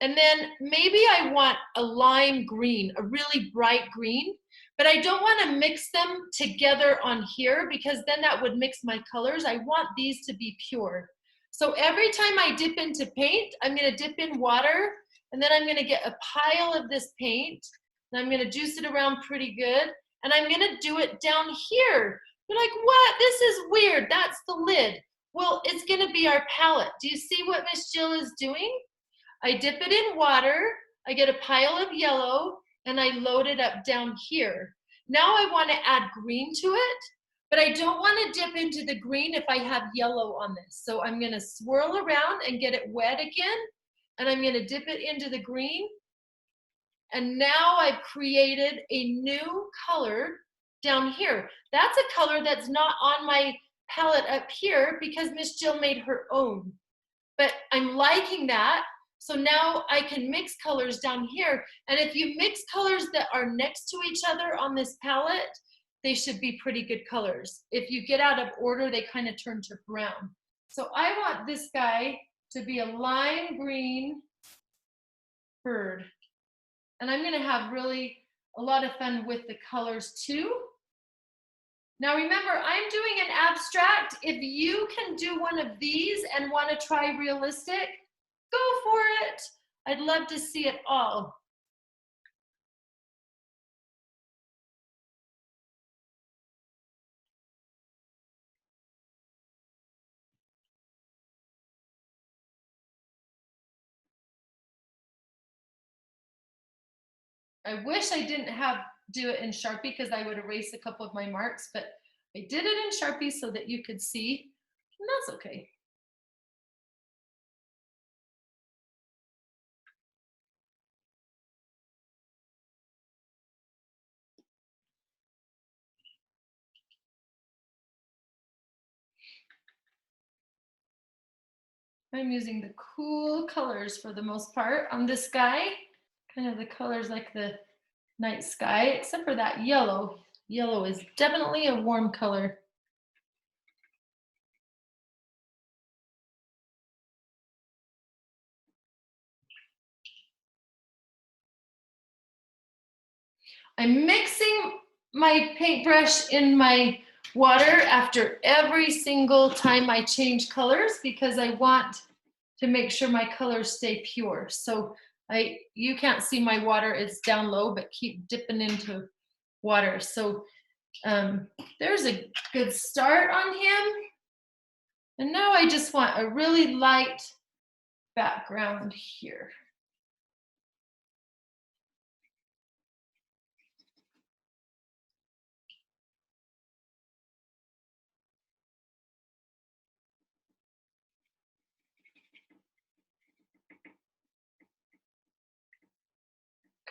and then maybe I want a lime green, a really bright green. But I don't want to mix them together on here because then that would mix my colors. I want these to be pure. So every time I dip into paint, I'm going to dip in water, and then I'm going to get a pile of this paint, and I'm going to juice it around pretty good, and I'm going to do it down here. You're like, what? This is weird. That's the lid. Well, it's going to be our palette. Do you see what Miss Jill is doing? I dip it in water, I get a pile of yellow, and I load it up down here. Now I want to add green to it. But I don't want to dip into the green if I have yellow on this. So I'm going to swirl around and get it wet again. And I'm going to dip it into the green. And now I've created a new color down here. That's a color that's not on my palette up here because Miss Jill made her own. But I'm liking that. So now I can mix colors down here. And if you mix colors that are next to each other on this palette, they should be pretty good colors. If you get out of order, they kind of turn to brown. So I want this guy to be a lime green bird. And I'm gonna have really a lot of fun with the colors too. Now remember, I'm doing an abstract. If you can do one of these and wanna try realistic, go for it. I'd love to see it all. I wish I didn't do it in Sharpie because I would erase a couple of my marks, but I did it in Sharpie so that you could see, and that's okay. I'm using the cool colors for the most part on this guy, kind of the colors like the night sky, except for that yellow. Yellow is definitely a warm color. I'm mixing my paintbrush in my water after every single time I change colors because I want to make sure my colors stay pure. So you can't see my water, it's down low, but keep dipping into water. So there's a good start on him. And now I just want a really light background here.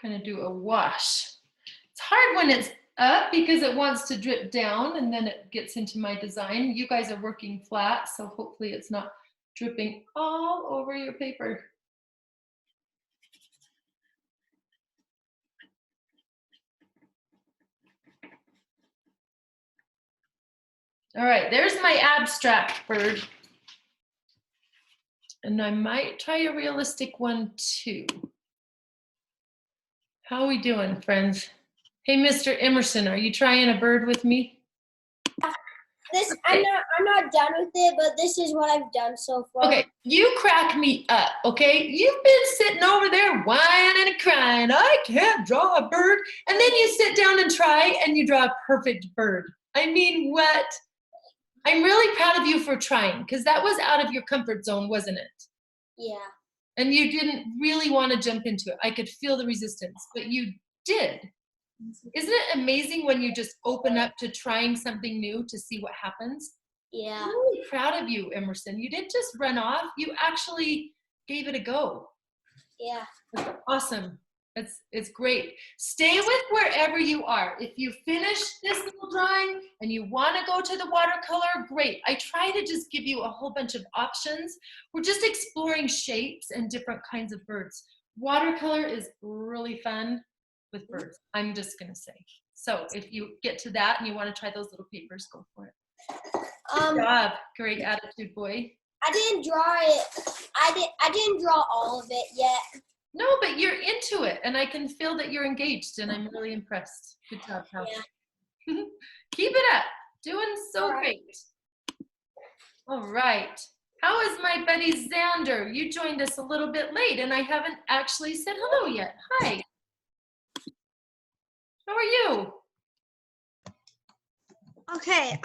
Kind of do a wash. It's hard when it's up because it wants to drip down and then it gets into my design. You guys are working flat, so hopefully it's not dripping all over your paper. All right, there's my abstract bird. And I might try a realistic one too. How are we doing, friends? Hey, Mr. Emerson, are you trying a bird with me? This I'm not done with it, but this is what I've done so far. Okay, you crack me up, okay? You've been sitting over there whining and crying, I can't draw a bird. And then you sit down and try and you draw a perfect bird. I mean, what? I'm really proud of you for trying because that was out of your comfort zone, wasn't it? Yeah. And you didn't really want to jump into it. I could feel the resistance, but you did. Isn't it amazing when you just open up to trying something new to see what happens? Yeah. I'm really proud of you, Emerson. You didn't just run off. You actually gave it a go. Yeah. That's awesome. It's great. Stay with wherever you are. If you finish this little drawing and you want to go to the watercolor, great. I try to just give you a whole bunch of options. We're just exploring shapes and different kinds of birds. Watercolor is really fun with birds, I'm just going to say. So if you get to that and you want to try those little papers, go for it. Good job. Great attitude, boy. I didn't draw it. I didn't draw all of it yet. No, but you're into it, and I can feel that you're engaged, and I'm really impressed. Good job, Hal. Yeah. Keep it up. Doing so great. All right. How is my buddy Xander? You joined us a little bit late, and I haven't actually said hello yet. Hi. How are you? Okay,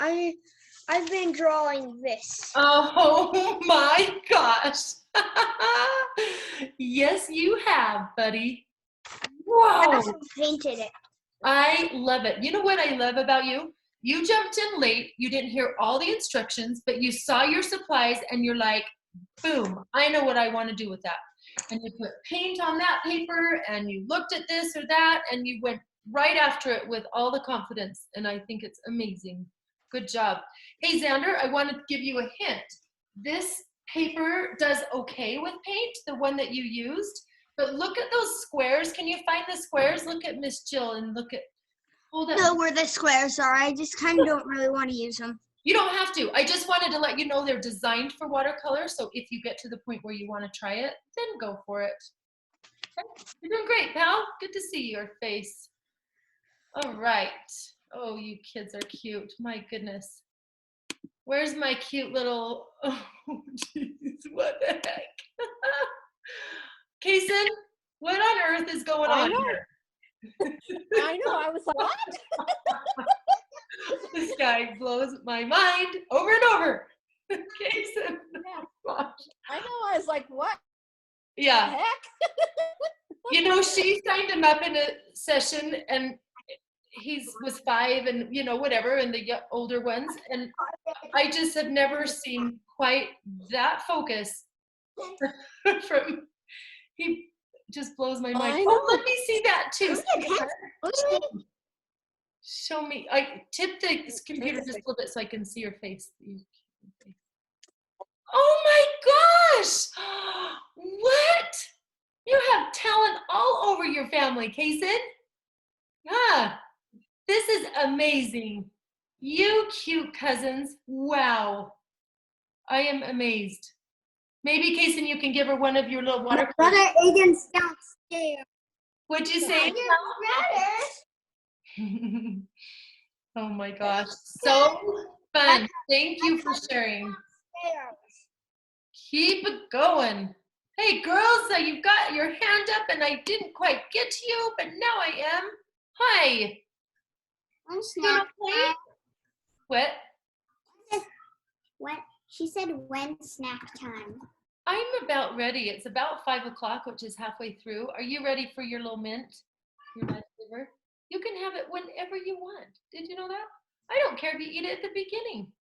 I've been drawing this. Oh my gosh. Yes, you have, buddy. I Whoa. also painted it. I love it. You know what I love about you? You jumped in late, you didn't hear all the instructions, but you saw your supplies and you're like, boom, I know what I want to do with that. And you put paint on that paper and you looked at this or that and you went right after it with all the confidence. And I think it's amazing. Good job. Hey, Xander, I want to give you a hint. This paper does okay with paint, the one that you used, but look at those squares. Can you find the squares? Look at Miss Jill and look at, hold I up. know where the squares are. I just kind of don't really want to use them. You don't have to. I just wanted to let you know they're designed for watercolor. So if you get to the point where you want to try it, then go for it. Okay. You're doing great, pal. Good to see your face. All right. Oh, you kids are cute. My goodness. Where's my cute little, oh, jeez, what the heck? Kason, what on earth is going on here? I know. I was like, what? This guy blows my mind over and over. Kason. Yeah. Gosh. I know. I was like, what the Yeah. heck? You know, she signed him up in a session and he was 5 and, you know, whatever, and the older ones. And I just have never seen quite that focus from, he just blows my mind. I Oh, know. let me see that too. Show me. I tip the computer just a little bit so I can see your face. Oh my gosh! What? You have talent all over your family, Kason. Yeah, this is amazing. You cute cousins. Wow. I am amazed. Maybe, Kason, you can give her one of your little watercolors. Brother Aiden's downstairs. What'd you say? Brother. Oh my gosh, so fun. Thank you for sharing. Keep it going. Hey girls, you've got your hand up and I didn't quite get to you, but now I am. Hi. Snack time. What? When she said when snack time. I'm about ready. It's about 5 o'clock, which is halfway through. Are you ready for your little mint? Your leftover? You can have it whenever you want. Did you know that? I don't care if you eat it at the beginning.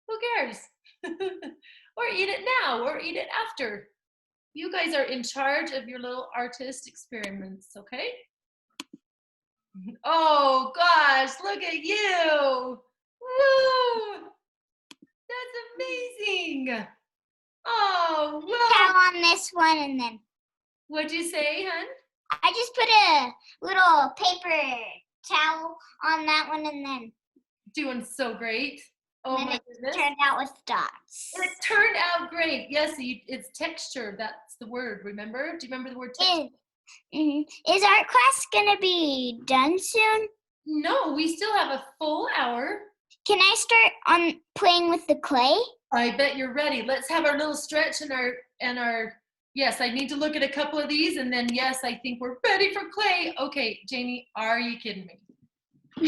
Who cares? Or eat it now or eat it after. You guys are in charge of your little artist experiments, okay? Oh gosh, look at you. Woo! That's amazing. Oh, Towel wow. on this one and then What'd you say, hun? I just put a little paper towel on that one and then Doing so great. Oh then my it goodness. turned out with dots. It turned out great. Yes, it's texture. That's the word, remember? Do you remember the word texture? Is art class gonna be done soon? No, we still have a full hour. Can I start on playing with the clay? I bet you're ready. Let's have our little stretch and our yes, I need to look at a couple of these and then yes, I think we're ready for clay. Okay, Jamie, are you kidding me?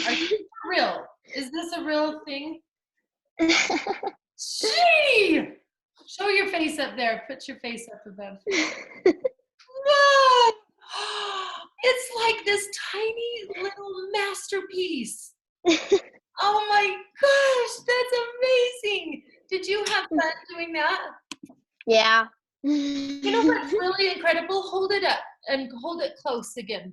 Are you for real? Is this a real thing? Gee! Show your face up there. Put your face up above. Whoa! It's like this tiny little masterpiece. Oh my gosh, that's amazing. Did you have fun doing that? Yeah. You know what's really incredible? Hold it up and hold it close again.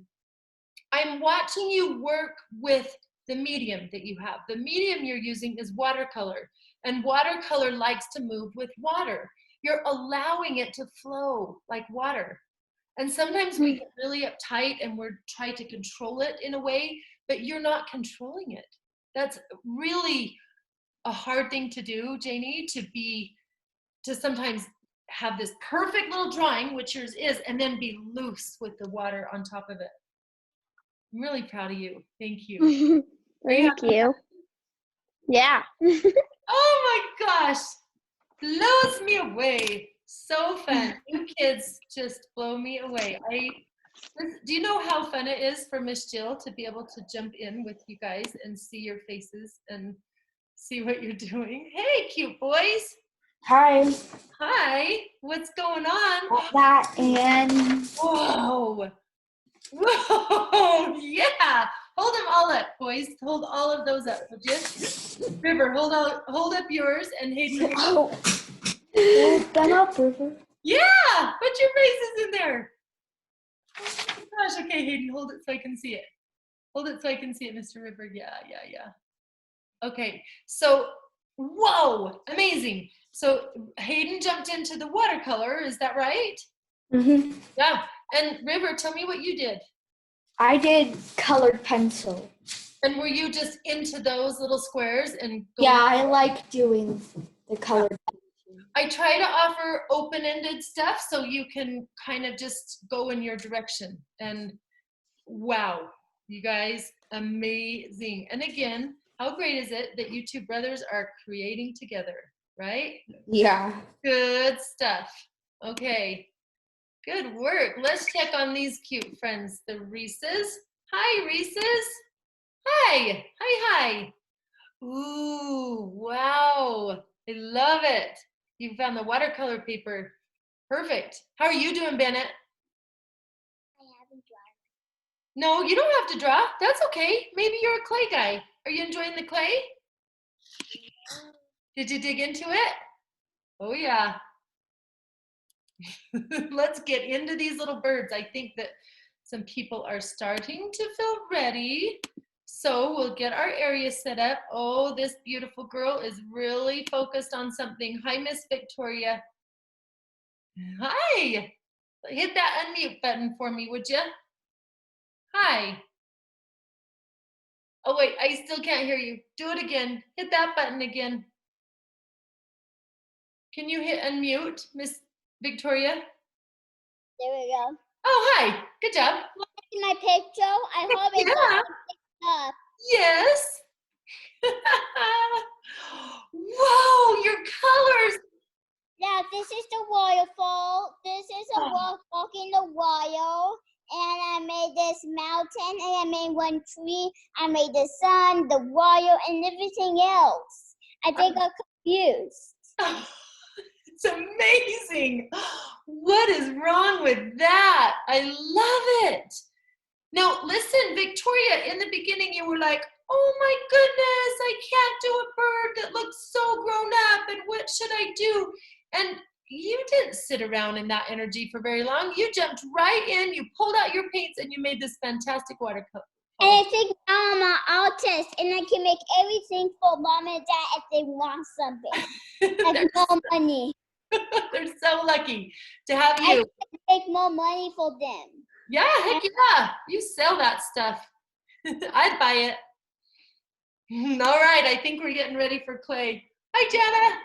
I'm watching you work with the medium that you have. The medium you're using is watercolor, and watercolor likes to move with water. You're allowing it to flow like water. And sometimes we get really uptight and we're trying to control it in a way, but you're not controlling it. That's really a hard thing to do, Janie, to sometimes have this perfect little drawing, which yours is, and then be loose with the water on top of it. I'm really proud of you. Thank you. Thank you. Yeah. Oh my gosh. Blows me away. So fun. You kids just blow me away. Do you know how fun it is for Miss Jill to be able to jump in with you guys and see your faces and see what you're doing? Hey, cute boys. Hi. Hi. What's going on? That and Whoa. Whoa. Yeah. Hold them all up, boys. Hold all of those up, would you? River, hold up yours, and Hayden. Oh, hold them up, River. Yeah, put your faces in there. Oh my gosh, okay, Hayden, hold it so I can see it. Hold it so I can see it, Mr. River. Yeah. Okay, so, whoa, amazing. So Hayden jumped into the watercolor, is that right? Mm-hmm. Yeah, and River, tell me what you did. I did colored pencil. And were you just into those little squares and Yeah, I like doing the colored pencil. I try to offer open-ended stuff so you can kind of just go in your direction. And wow, you guys, amazing. And again, how great is it that you two brothers are creating together, right? Yeah. Good stuff. Okay, good work. Let's check on these cute friends, the Reeses. Hi, Reeses. Hi. Ooh, wow. I love it. You found the watercolor paper. Perfect. How are you doing, Bennett? I haven't drawn. No, you don't have to draw. That's okay. Maybe you're a clay guy. Are you enjoying the clay? Did you dig into it? Oh, yeah. Let's get into these little birds. I think that some people are starting to feel ready. So we'll get our area set up. Oh, this beautiful girl is really focused on something. Hi, Miss Victoria. Hi. Hit that unmute button for me, would you? Hi. Oh, wait, I still can't hear you. Do it again. Hit that button again. Can you hit unmute, Miss Victoria? There we go. Oh, hi. Good job. See my picture? I hope it Yeah. up. Yes. Whoa, your colors. Yeah, this is the waterfall. This is a walk in the water. And I made this mountain, and I made one tree. I made the sun, the water, and everything else. I think I'm confused. It's amazing. What is wrong with that? I love it. Now, listen, Victoria, in the beginning you were like, oh my goodness, I can't do a bird that looks so grown up, and what should I do? And you didn't sit around in that energy for very long. You jumped right in, you pulled out your paints, and you made this fantastic watercolor. And I think now I'm an artist, and I can make everything for mom and dad if they want something. Like more money. They're so lucky to have I you. can make more money for them. Yeah, heck yeah. You sell that stuff. I'd buy it. All right, I think we're getting ready for clay. Hi, Jana.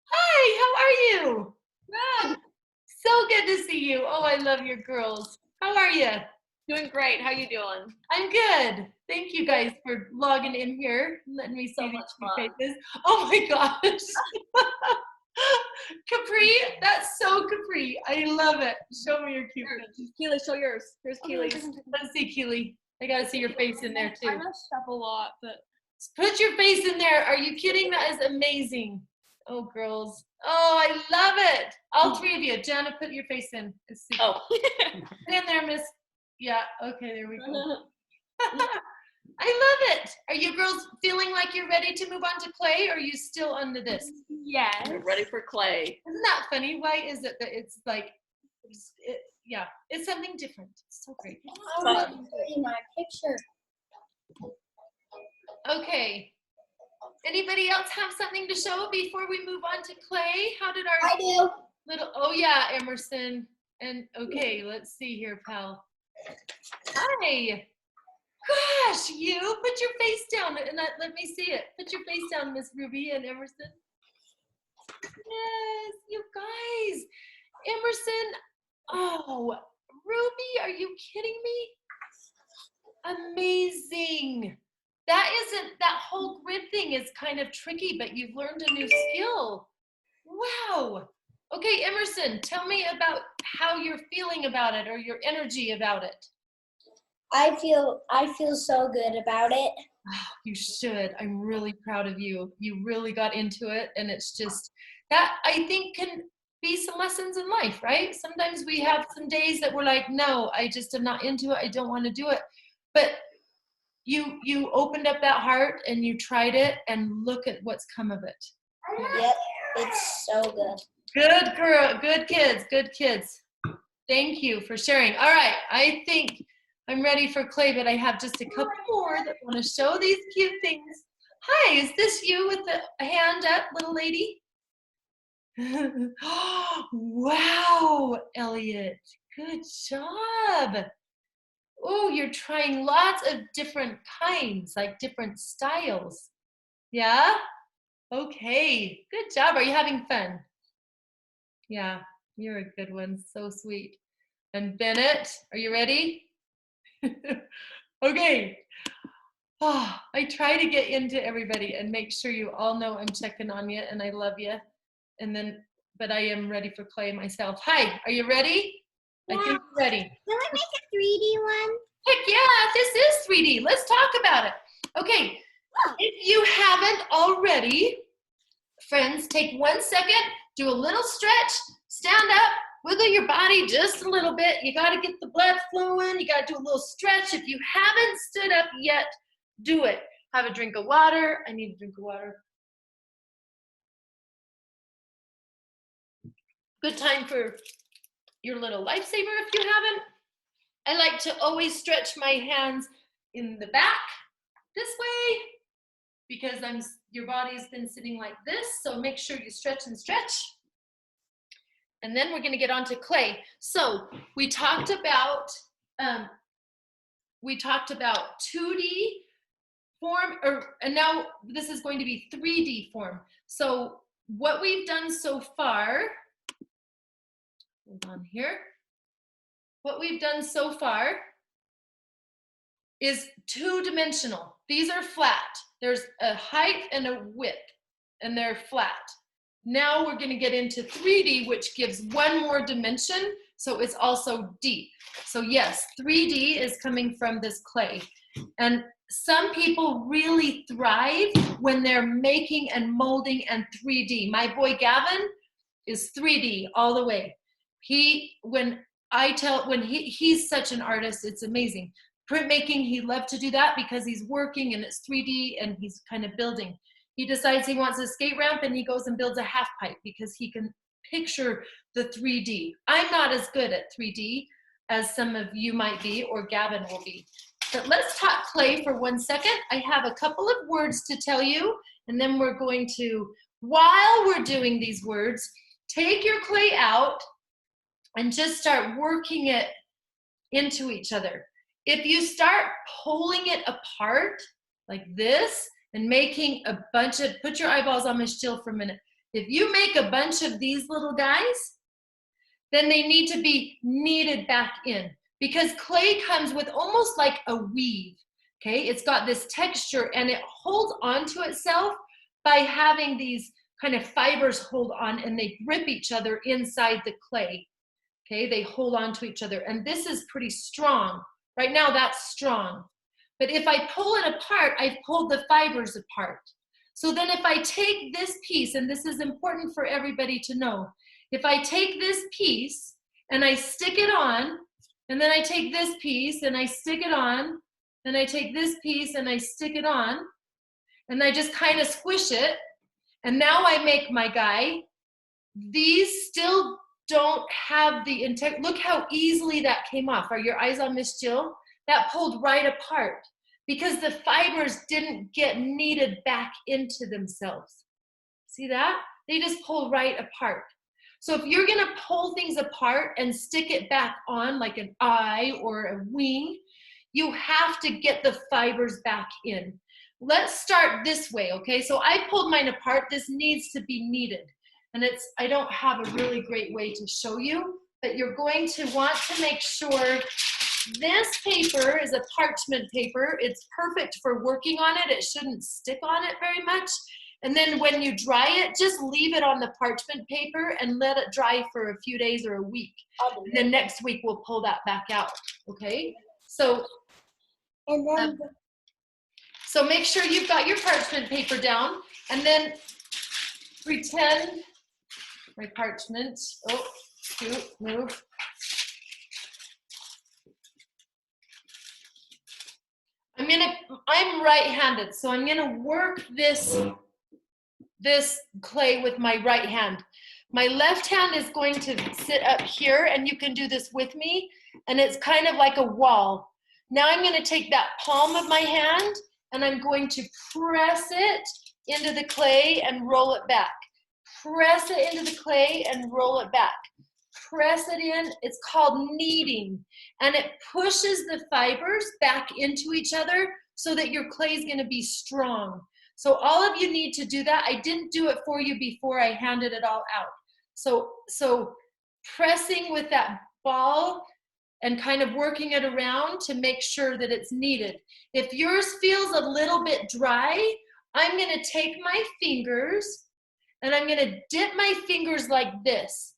Hi, how are you? Good. So good to see you. Oh, I love your girls. How are you? Doing great. How you doing? I'm good. Thank you guys for logging in here, letting me see So these much cute fun. faces. Oh my gosh. Capri, that's so Capri. I love it. Show me your cute face. Keely, show yours. Here's Keely's. Let's see, Keely. I gotta see your face in there I too. messed up a lot, but Put your face in there. Are you kidding? That is amazing. Oh, girls. Oh, I love it. All three of you. Jana, put your face in. It's super. oh. Put in there, Miss. Yeah, okay, there we go. I love it. Are you girls feeling like you're ready to move on to clay, or are you still under this? Yes. We're ready for clay. Isn't that funny? Why is it that it's like, yeah, it's something different. It's so great. I want to show you my picture. Okay. Anybody else have something to show before we move on to clay? How did our I do. little, oh yeah, Emerson. And okay, let's see here, pal. Hi. Gosh, you put your face down and let me see it. Put your face down, Miss Ruby and Emerson. Yes, you guys. Emerson, oh, Ruby, are you kidding me? Amazing. That whole grid thing is kind of tricky, but you've learned a new skill. Wow. Okay, Emerson, tell me about how you're feeling about it or your energy about it. I feel so good about it. Oh, you should. I'm really proud of you. You really got into it, and it's just that I think can be some lessons in life, right? Sometimes we have some days that we're like, no, I just am not into it. I don't want to do it. But you opened up that heart and you tried it, and look at what's come of it. Yep, it's so good. Good girl, good kids, good kids. Thank you for sharing. All right, I think I'm ready for clay, but I have just a couple more that want to show these cute things. Hi, is this you with the hand up, little lady? Wow, Elliot, good job. Oh, you're trying lots of different kinds, like different styles. Yeah? Okay, good job. Are you having fun? Yeah, you're a good one. So sweet. And Bennett, are you ready? Okay. Oh, I try to get into everybody and make sure you all know I'm checking on you and I love you. And then, but I am ready for clay myself. Hi, are you ready? Yeah. I think you're ready. Can we make a 3D one? Heck yeah, this is 3D. Let's talk about it. Okay, if you haven't already, friends, take 1 second, do a little stretch, stand up, wiggle your body just a little bit. You got to get the blood flowing. You got to do a little stretch. If you haven't stood up yet, do it. Have a drink of water. I need a drink of water. Good time for your little lifesaver if you haven't. I like to always stretch my hands in the back this way because your body's been sitting like this, so make sure you stretch and stretch. And then we're going to get on to clay. So we talked about 2D form, and now this is going to be 3D form. So what we've done so far, hold on here. What we've done so far is two-dimensional. These are flat. There's a height and a width, and they're flat. Now we're going to get into 3D, which gives one more dimension, so it's also deep. So yes, 3D is coming from this clay. And some people really thrive when they're making and molding and 3D. My boy Gavin is 3D all the way. He's such an artist, it's amazing. Printmaking, he loved to do that because he's working and it's 3D and he's kind of building. He decides he wants a skate ramp and he goes and builds a half pipe because he can picture the 3D. I'm not as good at 3D as some of you might be or Gavin will be. But let's talk clay for 1 second. I have a couple of words to tell you, and then we're going to, while we're doing these words, take your clay out and just start working it into each other. If you start pulling it apart like this and making a bunch of, put your eyeballs on my still for a minute. If you make a bunch of these little guys, then they need to be kneaded back in because clay comes with almost like a weave, okay? It's got this texture and it holds onto itself by having these kind of fibers hold on and they grip each other inside the clay, okay? They hold on to each other and this is pretty strong. Right now that's strong. But if I pull it apart, I've pulled the fibers apart. So then if I take this piece, and this is important for everybody to know, if I take this piece and I stick it on, and then I take this piece and I stick it on, and I take this piece and I stick it on, and I just kind of squish it, and now I make my guy, these still don't have the integrity. Look how easily that came off. Are your eyes on Miss Jill? That pulled right apart because the fibers didn't get kneaded back into themselves. See that? They just pull right apart. So if you're gonna pull things apart and stick it back on like an eye or a wing, you have to get the fibers back in. Let's start this way, okay? So I pulled mine apart. This needs to be kneaded. And I don't have a really great way to show you, but you're going to want to make sure this paper is a parchment paper. It's perfect for working on it. It shouldn't stick on it very much. And then when you dry it, just leave it on the parchment paper and let it dry for a few days or a week. And then next week we'll pull that back out, okay? So, And then so make sure you've got your parchment paper down and then pretend my parchment, oh, scoot, move. I'm right-handed, so I'm gonna work this clay with my right hand. My left hand is going to sit up here, and you can do this with me, and it's kind of like a wall. Now I'm gonna take that palm of my hand, and I'm going to press it into the clay and roll it back. Press it into the clay and roll it back. Press it in. It's called kneading, and it pushes the fibers back into each other so that your clay is going to be strong. So all of you need to do that. I didn't do it for you before I handed it all out. So pressing with that ball and kind of working it around to make sure that it's kneaded. If yours feels a little bit dry, I'm going to take my fingers and I'm going to dip my fingers like this.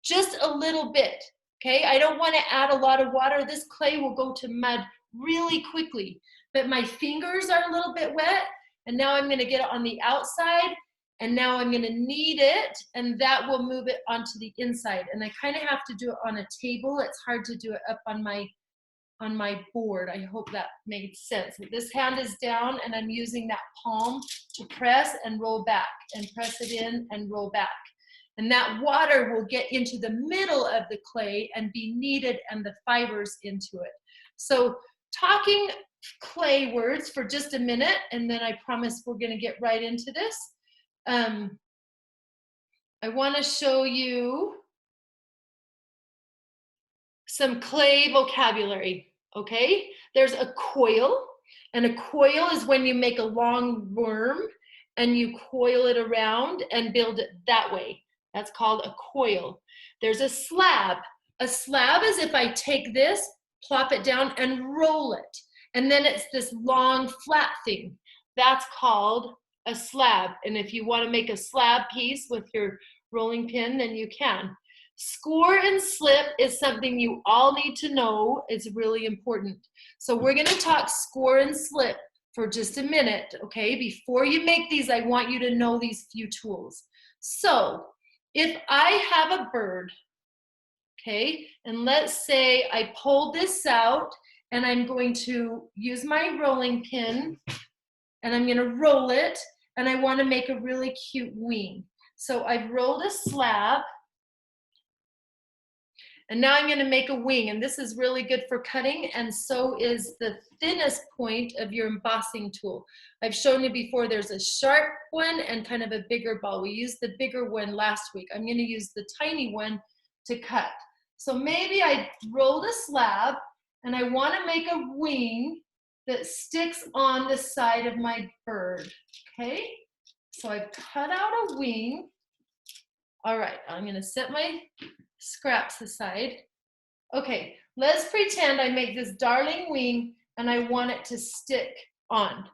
Just a little bit, okay? I don't want to add a lot of water. This clay will go to mud really quickly. But my fingers are a little bit wet, and now I'm going to get it on the outside, and now I'm going to knead it, and that will move it onto the inside. And I kind of have to do it on a table. It's hard to do it up on my board. I hope that made sense. This hand is down, and I'm using that palm to press and roll back, and press it in and roll back. And that water will get into the middle of the clay and be kneaded and the fibers into it. So talking clay words for just a minute, and then I promise we're gonna get right into this. I wanna show you some clay vocabulary, okay? There's a coil, and a coil is when you make a long worm and you coil it around and build it that way. That's called a coil. There's a slab. A slab is if I take this, plop it down and roll it. And then it's this long flat thing. That's called a slab. And if you want to make a slab piece with your rolling pin, then you can. Score and slip is something you all need to know. It's really important. So we're going to talk score and slip for just a minute, okay? Before you make these, I want you to know these few tools. So if I have a bird, okay, and let's say I pull this out and I'm going to use my rolling pin and I'm going to roll it, and I want to make a really cute wing. So I've rolled a slab, and now I'm going to make a wing, and this is really good for cutting, and so is the thinnest point of your embossing tool. I've shown you before there's a sharp one and kind of a bigger ball. We used the bigger one last week. I'm going to use the tiny one to cut. So maybe I rolled a slab and I want to make a wing that sticks on the side of my bird, okay? So I've cut out a wing. All right, I'm going to set my scraps aside. Okay, let's pretend I make this darling wing and I want it to stick on.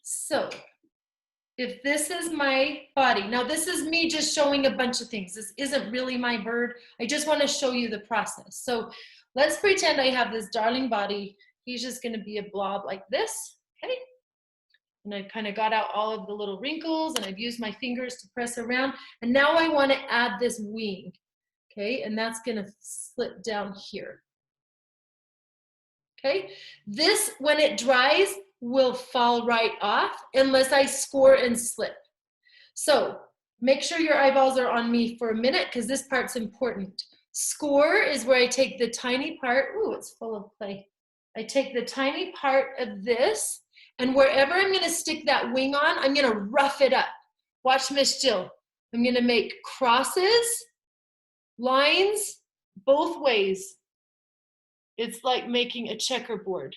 So if this is my body, now this is me just showing a bunch of things. This isn't really my bird. I just want to show you the process. So let's pretend I have this darling body. He's just going to be a blob like this, okay? And I've kind of got out all of the little wrinkles, and I've used my fingers to press around. And now I want to add this wing, okay? And that's going to slip down here, okay? This, when it dries, will fall right off unless I score and slip. So make sure your eyeballs are on me for a minute, because this part's important. Score is where I take the tiny part. Ooh, it's full of clay. I take the tiny part of this, and wherever I'm going to stick that wing on, I'm going to rough it up. Watch Miss Jill. I'm going to make crosses, lines, both ways. It's like making a checkerboard.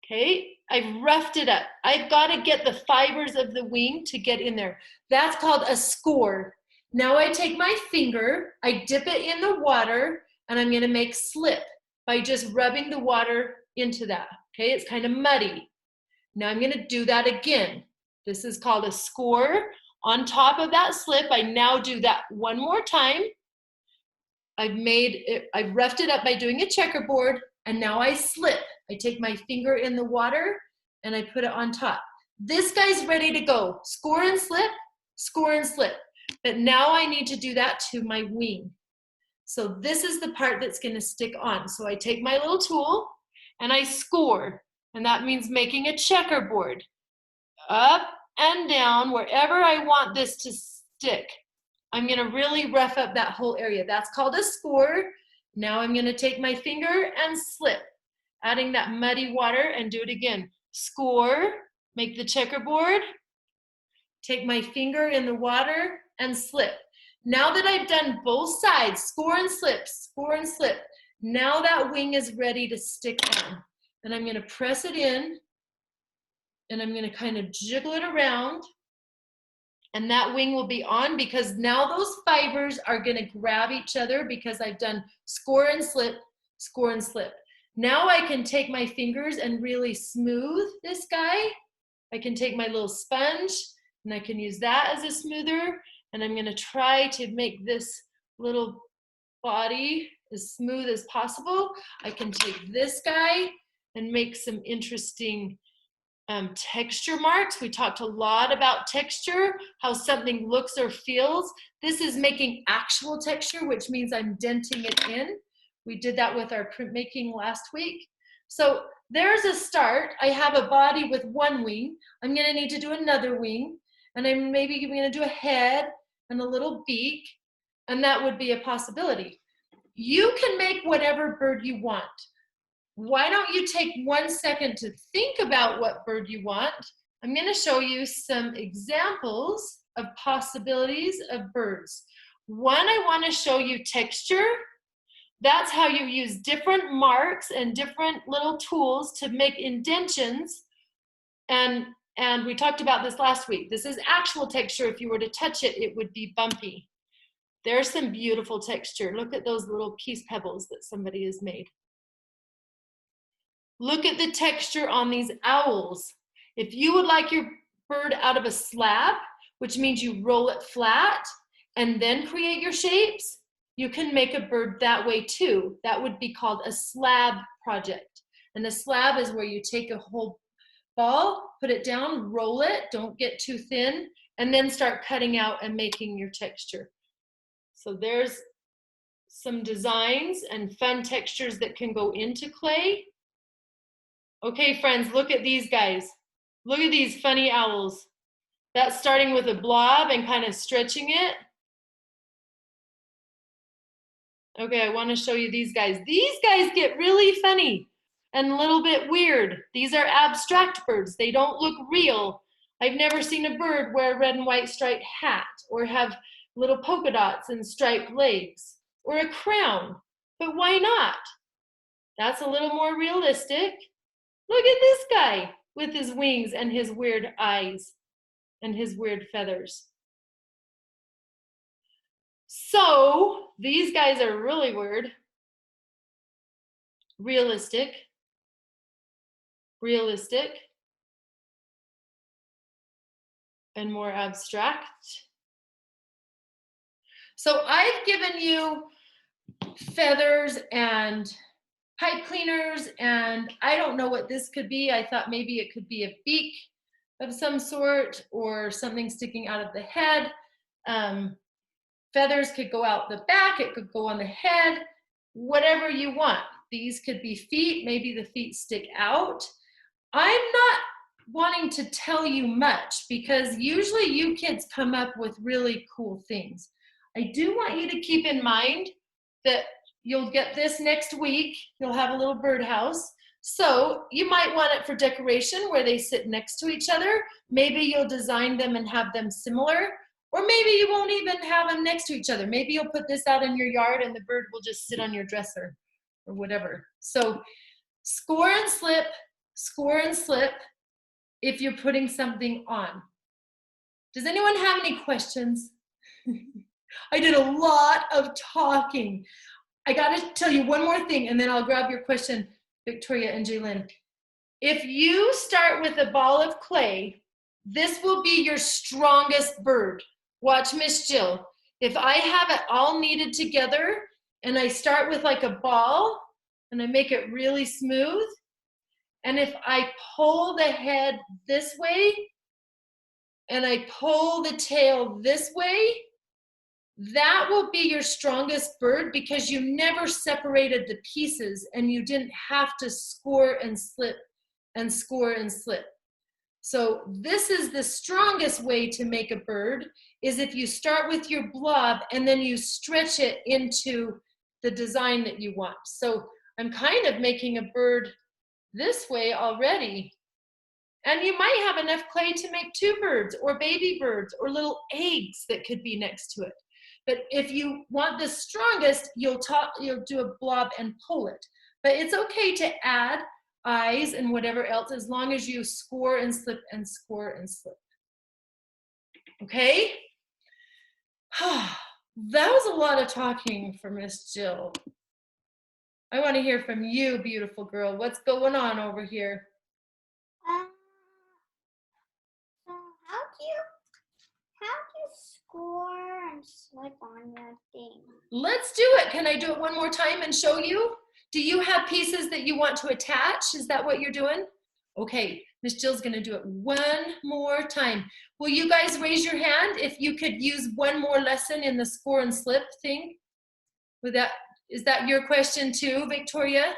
Okay, I've roughed it up. I've got to get the fibers of the wing to get in there. That's called a score. Now I take my finger, I dip it in the water, and I'm going to make slip by just rubbing the water into that. Okay, it's kind of muddy. Now I'm going to do that again. This is called a score. On top of that slip, I now do that one more time. I've roughed it up by doing a checkerboard, and now I slip. I take my finger in the water and I put it on top. This guy's ready to go. Score and slip, score and slip. But now I need to do that to my wing. So this is the part that's going to stick on. So I take my little tool and I score. And that means making a checkerboard. Up and down, wherever I want this to stick. I'm gonna really rough up that whole area. That's called a score. Now I'm gonna take my finger and slip, adding that muddy water, and do it again. Score, make the checkerboard, take my finger in the water and slip. Now that I've done both sides, score and slip, now that wing is ready to stick on. And I'm gonna press it in, and I'm gonna kind of jiggle it around, and that wing will be on because now those fibers are gonna grab each other because I've done score and slip, score and slip. Now I can take my fingers and really smooth this guy. I can take my little sponge and I can use that as a smoother, and I'm gonna try to make this little body as smooth as possible. I can take this guy and make some interesting texture marks. We talked a lot about texture, how something looks or feels. This is making actual texture, which means I'm denting it in. We did that with our printmaking last week. So there's a start. I have a body with one wing. I'm gonna need to do another wing, and I'm maybe gonna do a head and a little beak, and that would be a possibility. You can make whatever bird you want. Why don't you take 1 second to think about what bird you want? I'm gonna show you some examples of possibilities of birds. One, I wanna show you texture. That's how you use different marks and different little tools to make indentions. And we talked about this last week. This is actual texture. If you were to touch it, it would be bumpy. There's some beautiful texture. Look at those little peace pebbles that somebody has made. Look at the texture on these owls. If you would like your bird out of a slab, which means you roll it flat and then create your shapes, you can make a bird that way too. That would be called a slab project. And a slab is where you take a whole ball, put it down, roll it, don't get too thin, and then start cutting out and making your texture. So there's some designs and fun textures that can go into clay. Okay, friends, look at these guys. Look at these funny owls. That's starting with a blob and kind of stretching it. Okay, I want to show you these guys. These guys get really funny and a little bit weird. These are abstract birds. They don't look real. I've never seen a bird wear a red and white striped hat or have little polka dots and striped legs or a crown. But why not? That's a little more realistic. Look at this guy with his wings and his weird eyes and his weird feathers. So these guys are really weird. Realistic. Realistic. And more abstract. So I've given you feathers and pipe cleaners, and I don't know what this could be. I thought maybe it could be a beak of some sort or something sticking out of the head. Feathers could go out the back, it could go on the head, whatever you want. These could be feet, maybe the feet stick out. I'm not wanting to tell you much because usually you kids come up with really cool things. I do want you to keep in mind that you'll get this next week. You'll have a little birdhouse. So you might want it for decoration where they sit next to each other. Maybe you'll design them and have them similar. Or maybe you won't even have them next to each other. Maybe you'll put this out in your yard and the bird will just sit on your dresser or whatever. So score and slip if you're putting something on. Does anyone have any questions? I did a lot of talking. I got to tell you one more thing and then I'll grab your question, Victoria and Jaylin. If you start with a ball of clay, this will be your strongest bird. Watch Miss Jill. If I have it all kneaded together and I start with like a ball and I make it really smooth, and if I pull the head this way and I pull the tail this way, that will be your strongest bird because you never separated the pieces and you didn't have to score and slip and score and slip. So this is the strongest way to make a bird, is if you start with your blob and then you stretch it into the design that you want. So I'm kind of making a bird this way already. And you might have enough clay to make 2 birds or baby birds or little eggs that could be next to it. But if you want the strongest, you'll do a blob and pull it. But it's okay to add eyes and whatever else as long as you score and slip and score and slip. Okay? That was a lot of talking for Miss Jill. I want to hear from you, beautiful girl. What's going on over here? So how do you score and slip on your thing? Let's do it. Can I do it one more time and show you? Do you have pieces that you want to attach? Is that what you're doing? Okay, Miss Jill's gonna do it one more time. Will you guys raise your hand if you could use one more lesson in the score and slip thing? Is that your question too, Victoria?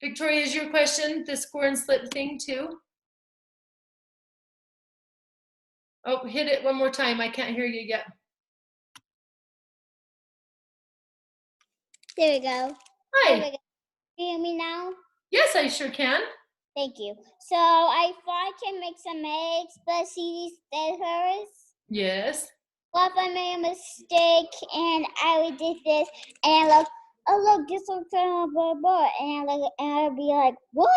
Victoria, is your question the score and slip thing too? Oh, hit it one more time. I can't hear you yet. There we go. Hi. There we go. Do you hear me now? Yes, I sure can. Thank you. So I thought I can make some eggs, but see these feathers? Yes. What if I made a mistake and I did this and look, oh look, this looks kind of blah blah, and I'll be like, what?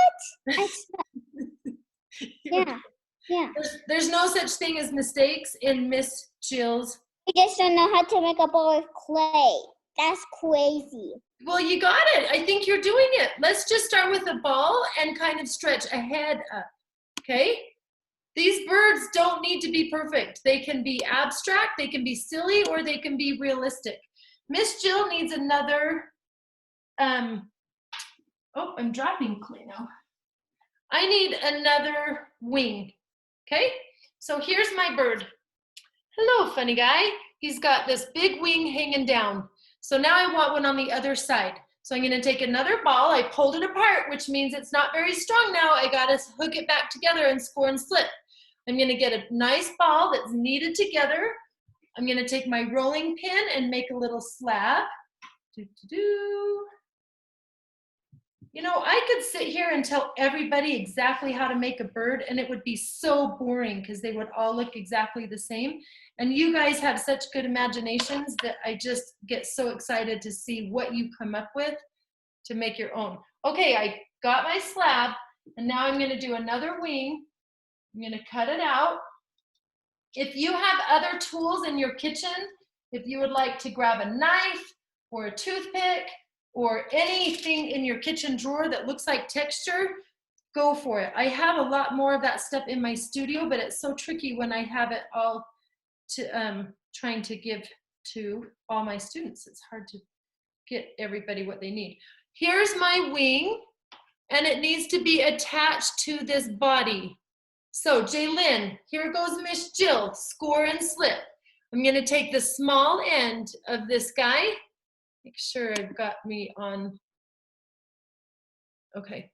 Yeah. There's no such thing as mistakes in Miss Jill's. I just don't know how to make a ball with clay. That's crazy. Well, you got it. I think you're doing it. Let's just start with a ball and kind of stretch ahead up, okay? These birds don't need to be perfect. They can be abstract, they can be silly, or they can be realistic. Miss Jill needs another, oh, I'm dropping clay now. I need another wing, okay? So here's my bird. Hello, funny guy. He's got this big wing hanging down. So now I want one on the other side. So I'm gonna take another ball. I pulled it apart, which means it's not very strong now. I gotta hook it back together and score and slip. I'm gonna get a nice ball that's kneaded together. I'm gonna take my rolling pin and make a little slab. You know, I could sit here and tell everybody exactly how to make a bird and it would be so boring because they would all look exactly the same. And you guys have such good imaginations that I just get so excited to see what you come up with to make your own. Okay, I got my slab and now I'm gonna do another wing. I'm gonna cut it out. If you have other tools in your kitchen, if you would like to grab a knife or a toothpick or anything in your kitchen drawer that looks like texture, go for it. I have a lot more of that stuff in my studio, but it's so tricky when I have it all to trying to give to all my students. It's hard to get everybody what they need. Here's my wing, and it needs to be attached to this body. So Jaylin, here goes Miss Jill, score and slip. I'm gonna take the small end of this guy. Make sure I've got me on. Okay.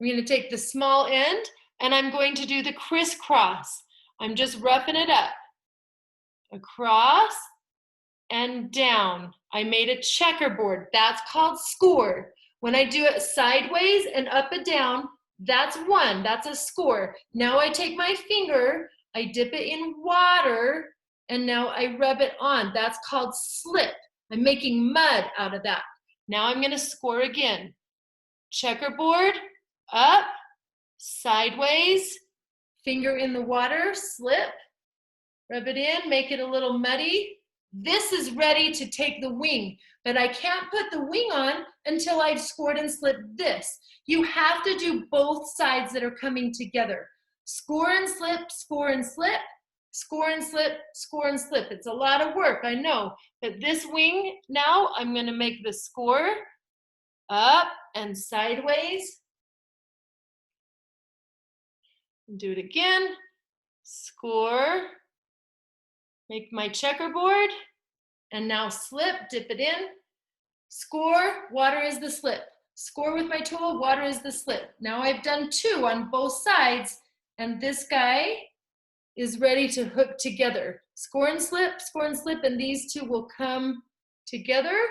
I'm gonna take the small end and I'm going to do the crisscross. I'm just roughing it up. Across and down. I made a checkerboard. That's called score. When I do it sideways and up and down, that's one. That's a score. Now I take my finger, I dip it in water, and now I rub it on. That's called slip. I'm making mud out of that. Now I'm gonna score again. Checkerboard, up, sideways, finger in the water, slip, rub it in, make it a little muddy. This is ready to take the wing, but I can't put the wing on until I've scored and slipped this. You have to do both sides that are coming together. Score and slip, score and slip, score and slip, score and slip. It's a lot of work, I know, but this wing now, I'm gonna make the score up and sideways. Do it again, score, Make my checkerboard, and now slip, dip it in. Score, water is the slip. Score with my tool, water is the slip. Now I've done 2 on both sides, and this guy is ready to hook together. Score and slip, and these 2 will come together.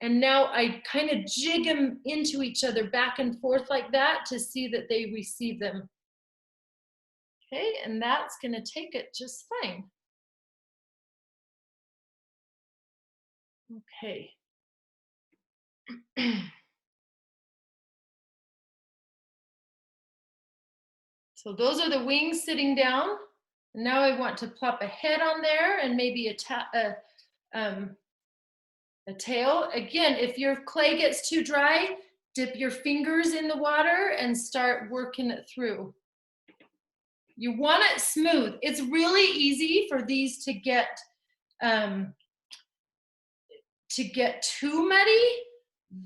And now I kind of jig them into each other back and forth like that to see that they receive them. Okay, and that's gonna take it just fine. Okay. So those are the wings sitting down. Now I want to plop a head on there and maybe a tail. Again, if your clay gets too dry, dip your fingers in the water and start working it through. You want it smooth. It's really easy for these to get too muddy.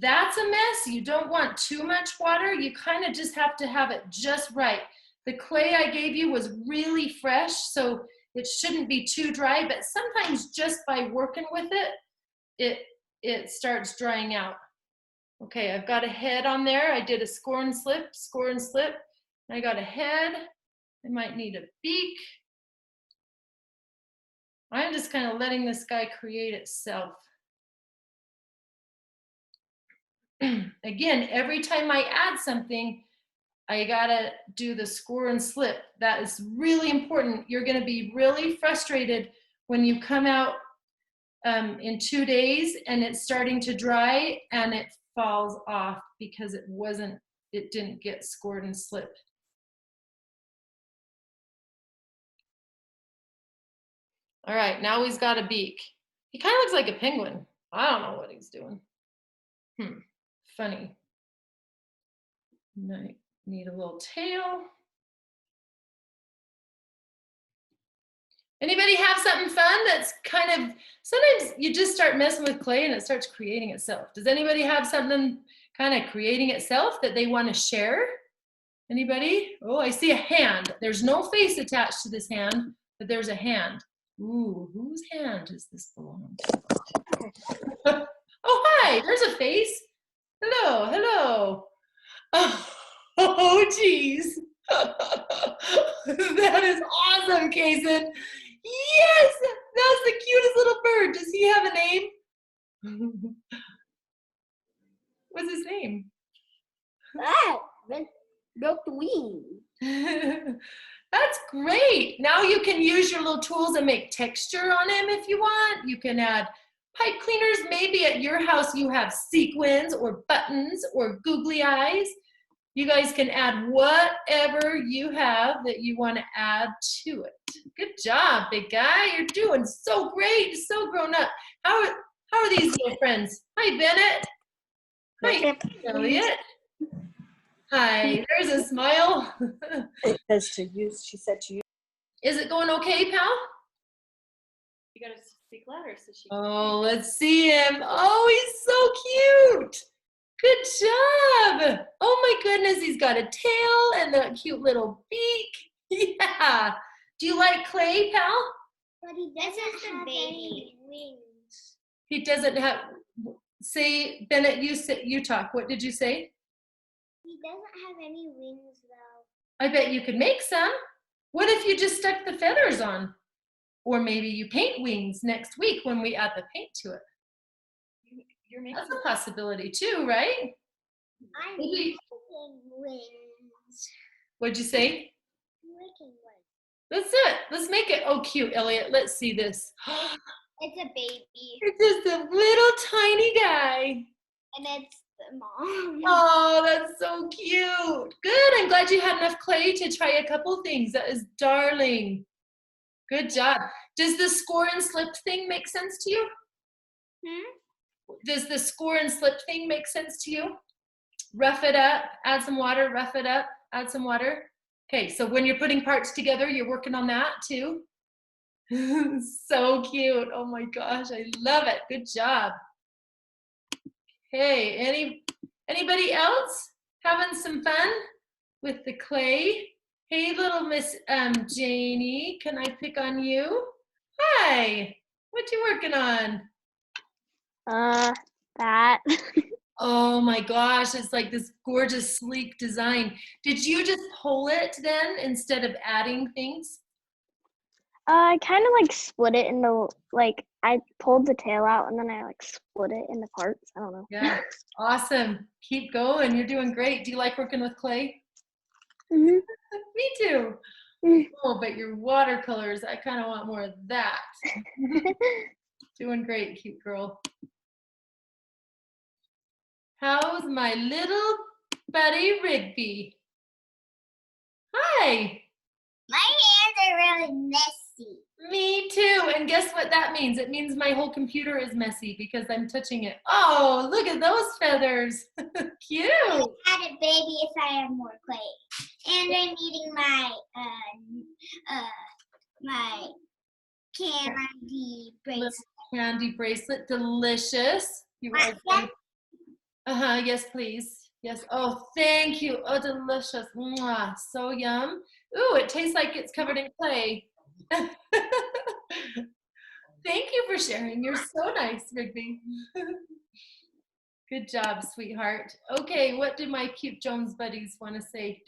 That's a mess. You don't want too much water. You kind of just have to have it just right. The clay I gave you was really fresh, so it shouldn't be too dry, but sometimes just by working with it, it starts drying out. Okay, I've got a head on there. I did a score and slip. I got a head. I might need a beak. I'm just kind of letting this guy create itself. Again, every time I add something, I gotta do the score and slip. That is really important. You're gonna be really frustrated when you come out in 2 days and it's starting to dry and it falls off because it didn't get scored and slipped. All right, now he's got a beak. He kind of looks like a penguin. I don't know what he's doing. Funny. Might need a little tail. Anybody have something fun that's kind of, sometimes you just start messing with clay and it starts creating itself. Does anybody have something kind of creating itself that they want to share? Anybody? Oh, I see a hand. There's no face attached to this hand, but there's a hand. Ooh, whose hand does this belong to? Oh, hi, there's a face. Hello, hello. Oh, geez. That is awesome, Kaysen. Yes, that's the cutest little bird. Does he have a name? What's his name? Broke the wing. That's great. Now you can use your little tools and make texture on him if you want. You can add pipe cleaners. Maybe at your house you have sequins or buttons or googly eyes. You guys can add whatever you have that you want to add to it. Good job, big guy. You're doing so great, so grown up. How are these little friends? Hi, Bennett. Hi, Elliot. Hi, there's a smile. Because she said to use. Is it going okay, pal? You gotta speak louder so she can. Oh, let's see him. Oh, he's so cute. Good job. Oh my goodness, he's got a tail and a cute little beak. Yeah. Do you like clay, pal? But he doesn't have any wings. He doesn't have, say, Bennett, you talk. What did you say? He doesn't have any wings though. I bet you could make some. What if you just stuck the feathers on? Or maybe you paint wings next week when we add the paint to it. You're making That's a possibility too, right? I'm Maybe. making wings. What'd you say? I'm making wings. That's it. Let's make it. Oh, cute, Elliot. Let's see this. It's a baby. It's just a little tiny guy. And it's the mom. Oh, that's so cute. Good. I'm glad you had enough clay to try a couple things. That is darling. Good job. Does the score and slip thing make sense to you? Does the score and slip thing make sense to you? Rough it up, add some water, rough it up, add some water. Okay, so when you're putting parts together, you're working on that too. So cute. Oh my gosh, I love it. Good job. Okay, anybody else having some fun with the clay? Hey, little Miss Janie, can I pick on you? Hi. What you working on? That. Oh my gosh, it's like this gorgeous, sleek design. Did you just pull it then instead of adding things? I kind of like split it into like I pulled the tail out and then I like split it into parts. I don't know. Yeah, awesome. Keep going. You're doing great. Do you like working with clay? Mhm. Me too. Mm. Oh, but your watercolors, I kind of want more of that. Doing great, cute girl. How's my little buddy Rigby? Hi. My hands are really messy. Me too. And guess what that means? It means my whole computer is messy because I'm touching it. Oh, look at those feathers. Cute. Add it, baby, if I have more clay. And I'm eating my my candy bracelet. Candy bracelet. Delicious. You are Yeah. Uh-huh. Yes, please. Yes. Oh, thank you. Oh, delicious. Mwah. So yum. Ooh, it tastes like it's covered in clay. Thank you for sharing. You're so nice, Rigby. Good job, sweetheart. Okay, what did my cute Jones buddies want to say?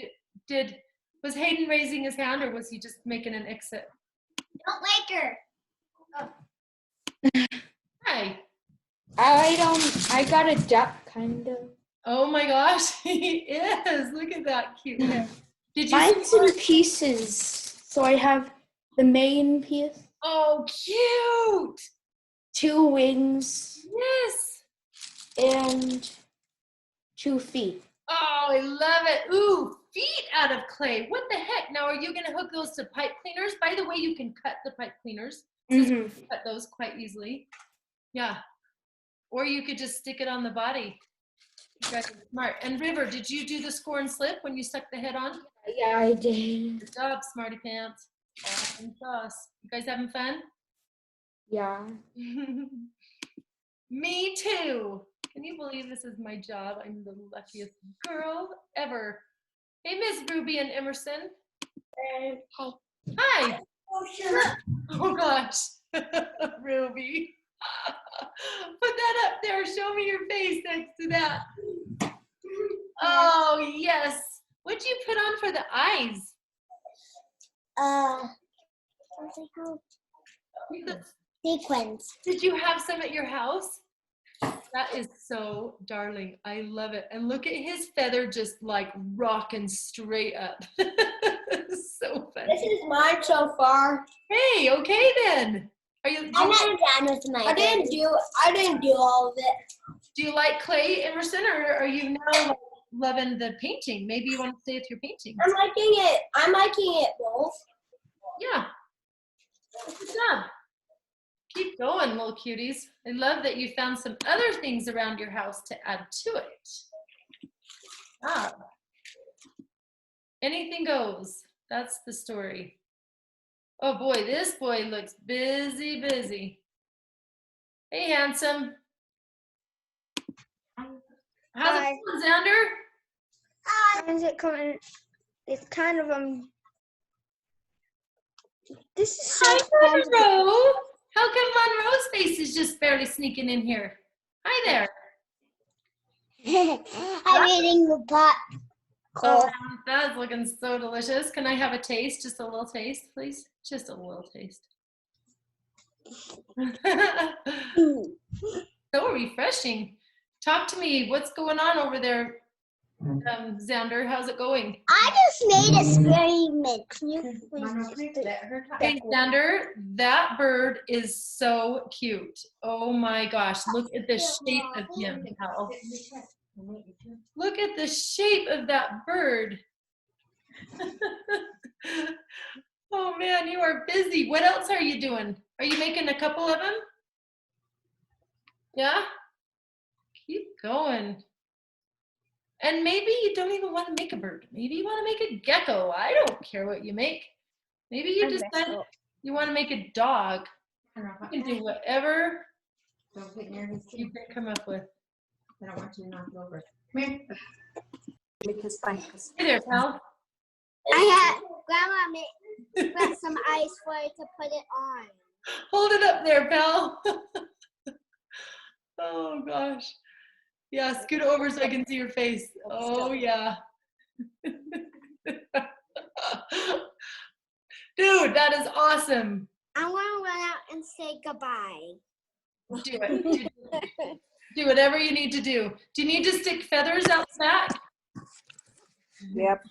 Was Hayden raising his hand or was he just making an exit? Don't like her. Hi. I got a duck kind of. Oh my gosh, he is. Look at that cute hair. Did you? Mine's in pieces. So I have the main piece, Oh, cute. 2 wings, Yes. and 2 feet. Oh, I love it. Ooh, feet out of clay. What the heck? Now, are you going to hook those to pipe cleaners? By the way, you can cut the pipe cleaners. So you can cut those quite easily. Yeah. Or you could just stick it on the body. You guys are smart. And River, did you do the score and slip when you stuck the head on? Yeah, I did. Good job, smarty pants. Awesome sauce. You guys having fun? Yeah. Me too. Can you believe this is my job? I'm the luckiest girl ever. Hey, Miss Ruby and Emerson. Hey. Hi. Oh, sure. Oh gosh, Ruby. Put that up there. Show me your face next to that. Oh yes. What'd you put on for the eyes? What's it called? Sequins. Did you have some at your house? That is so darling. I love it. And look at his feather just like rocking straight up. So funny. This is mine so far. Hey, okay then. I'm not done with mine. I didn't do all of it. Do you like clay, Emerson, or are you now like loving the painting? Maybe you want to stay with your painting. I'm liking it both. Yeah. Good job. Keep going, little cuties. I love that you found some other things around your house to add to it. Ah. Anything goes. That's the story. Oh boy, this boy looks busy, busy. Hey, handsome. How's it going, Xander? How's it coming? It's kind of this is so Hi, complicated. Monroe. How come Monroe's face is just barely sneaking in here? Hi there. I'm eating the pot. Oh, that's looking so delicious. Can I have a taste? Just a little taste, please? Just a little taste. So refreshing. Talk to me. What's going on over there, Xander? How's it going? I just made a experiment. Can you please Hey, Xander, that bird is so cute. Oh my gosh, look at the shape of him, Hal. Look at the shape of that bird. Oh man, you are busy. What else are you doing? Are you making a couple of them? Yeah? Keep going. And maybe you don't even want to make a bird. Maybe you want to make a gecko. I don't care what you make. Maybe you decide you want to make a dog. You can do whatever you can come up with. I don't want you to knock it over. Come here. Because fine. Hey there, pal. I had Grandma got some ice for it to put it on. Hold it up there, pal. Oh gosh. Yeah, scoot over so I can see your face. Oh yeah. Dude, that is awesome. I want to run out and say goodbye. Do it. Do whatever you need to do. Do you need to stick feathers out back? Yep,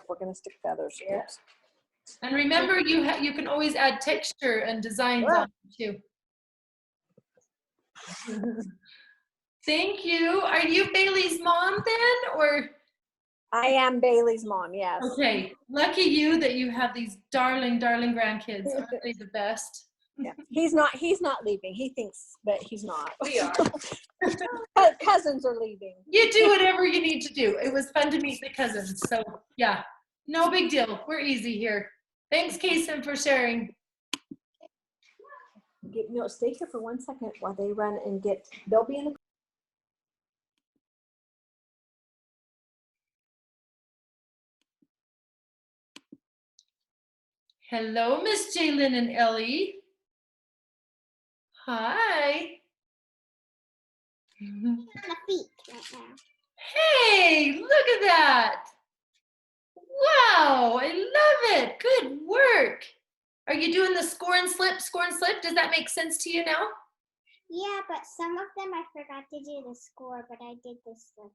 we're gonna stick feathers. Yeah. And remember, you can always add texture and designs on it too. Thank you. Are you Bailey's mom then, or? I am Bailey's mom, yes. Okay, lucky you that you have these darling, darling grandkids. Aren't they the best? Yeah. He's not leaving. He thinks, but he's not. We are. Cousins are leaving. You do whatever you need to do. It was fun to meet the cousins. So yeah, no big deal. We're easy here. Thanks, Kason, for sharing. Stay here for 1 second while they run and get, they'll be in the. Hello, Miss Jalen and Ellie. Hi. On the feet right now. Hey, look at that. Wow, I love it. Good work. Are you doing the score and slip, score and slip? Does that make sense to you now? Yeah, but some of them I forgot to do the score, but I did the slip.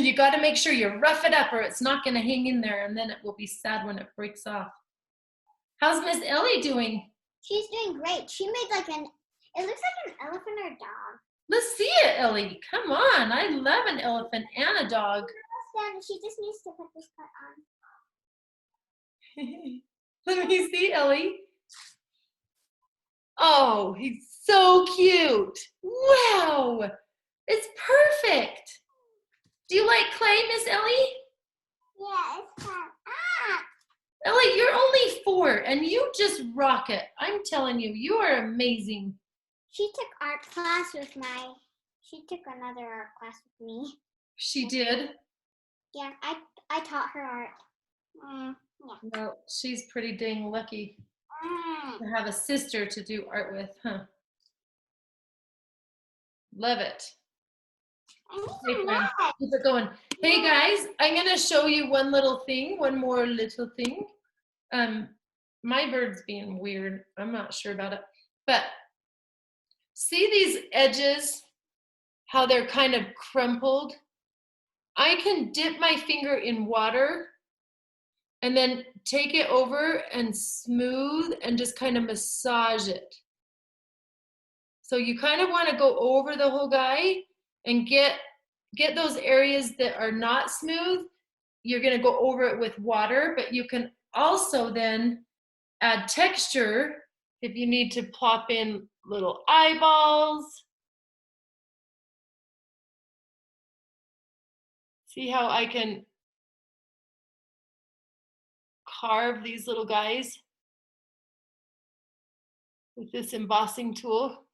You got to make sure you rough it up or it's not going to hang in there and then it will be sad when it breaks off. How's Miss Ellie doing? She's doing great. She made like it looks like an elephant or a dog. Let's see it, Ellie. Come on. I love an elephant and a dog. She just needs to put this part on. Let me see, Ellie. Oh, he's so cute. Wow. It's perfect. Do you like clay, Miss Ellie? Yeah, it's fun. Ellie, you're only 4 and you just rock it. I'm telling you, you are amazing. She took art class with she took another art class with me. She did? Yeah, I taught her art. Yeah. Well, she's pretty dang lucky to have a sister to do art with, huh? Love it. Hey, friend, keep it going. Hey guys, I'm gonna show you one more little thing. My bird's being weird. I'm not sure about it, but see these edges, how they're kind of crumpled? I can dip my finger in water and then take it over and smooth and just kind of massage it. So you kind of want to go over the whole guy and get those areas that are not smooth. You're going to go over it with water, but you can also then add texture if you need to plop in little eyeballs. See how I can carve these little guys with this embossing tool.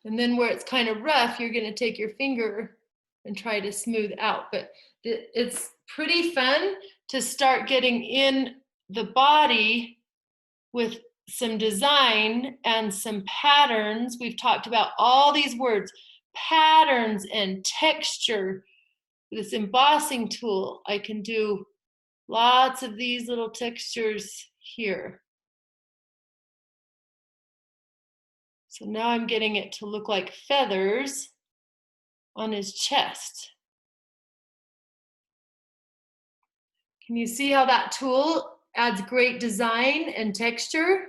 And then where it's kind of rough, you're going to take your finger and try to smooth out. But it's pretty fun to start getting in the body with some design and some patterns. We've talked about all these words, patterns and texture. This embossing tool, I can do lots of these little textures here. So now I'm getting it to look like feathers on his chest. Can you see how that tool adds great design and texture?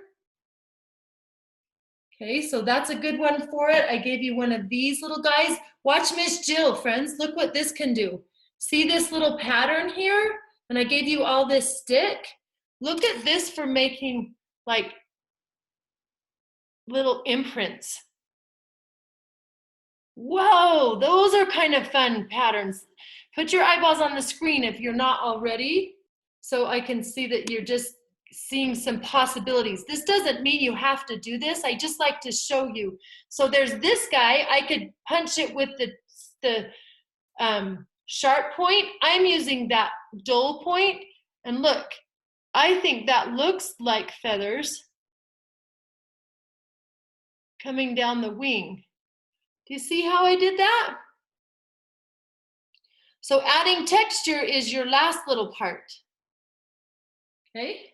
Okay, so that's a good one for it. I gave you one of these little guys. Watch Miss Jill, friends. Look what this can do. See this little pattern here? And I gave you all this stick. Look at this for making like little imprints. Whoa, those are kind of fun patterns. Put your eyeballs on the screen if you're not already, so I can see that you're just seeing some possibilities. This doesn't mean you have to do this. I just like to show you. So there's this guy. I could punch it with the sharp point. I'm using that dull point. And look, I think that looks like feathers coming down the wing. Do you see how I did that? So adding texture is your last little part. Okay?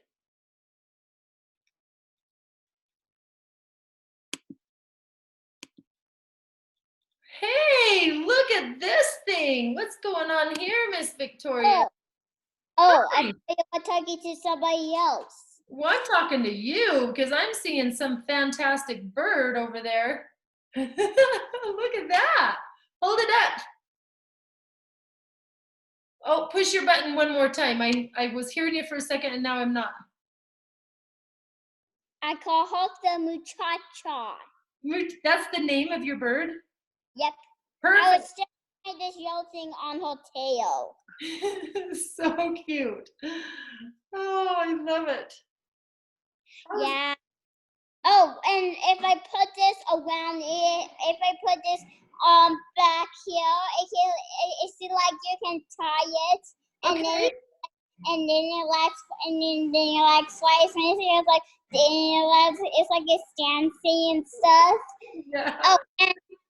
Hey, look at this thing. What's going on here, Miss Victoria? Oh, I Hi. thought you were talking to somebody else. Well, I'm talking to you because I'm seeing some fantastic bird over there. Look at that. Hold it up. Oh, push your button one more time. I was hearing you for a second and now I'm not. I call her the muchacha. That's the name of your bird? Yep. I Perfect. was staring at this yellow thing on her tail. So cute. Oh, I love it. Yeah. Oh, and if I put this around it, if I put this back here, it's like you can tie it, and Okay. then it like slice and it's like it's like it's dancing and stuff. Yeah.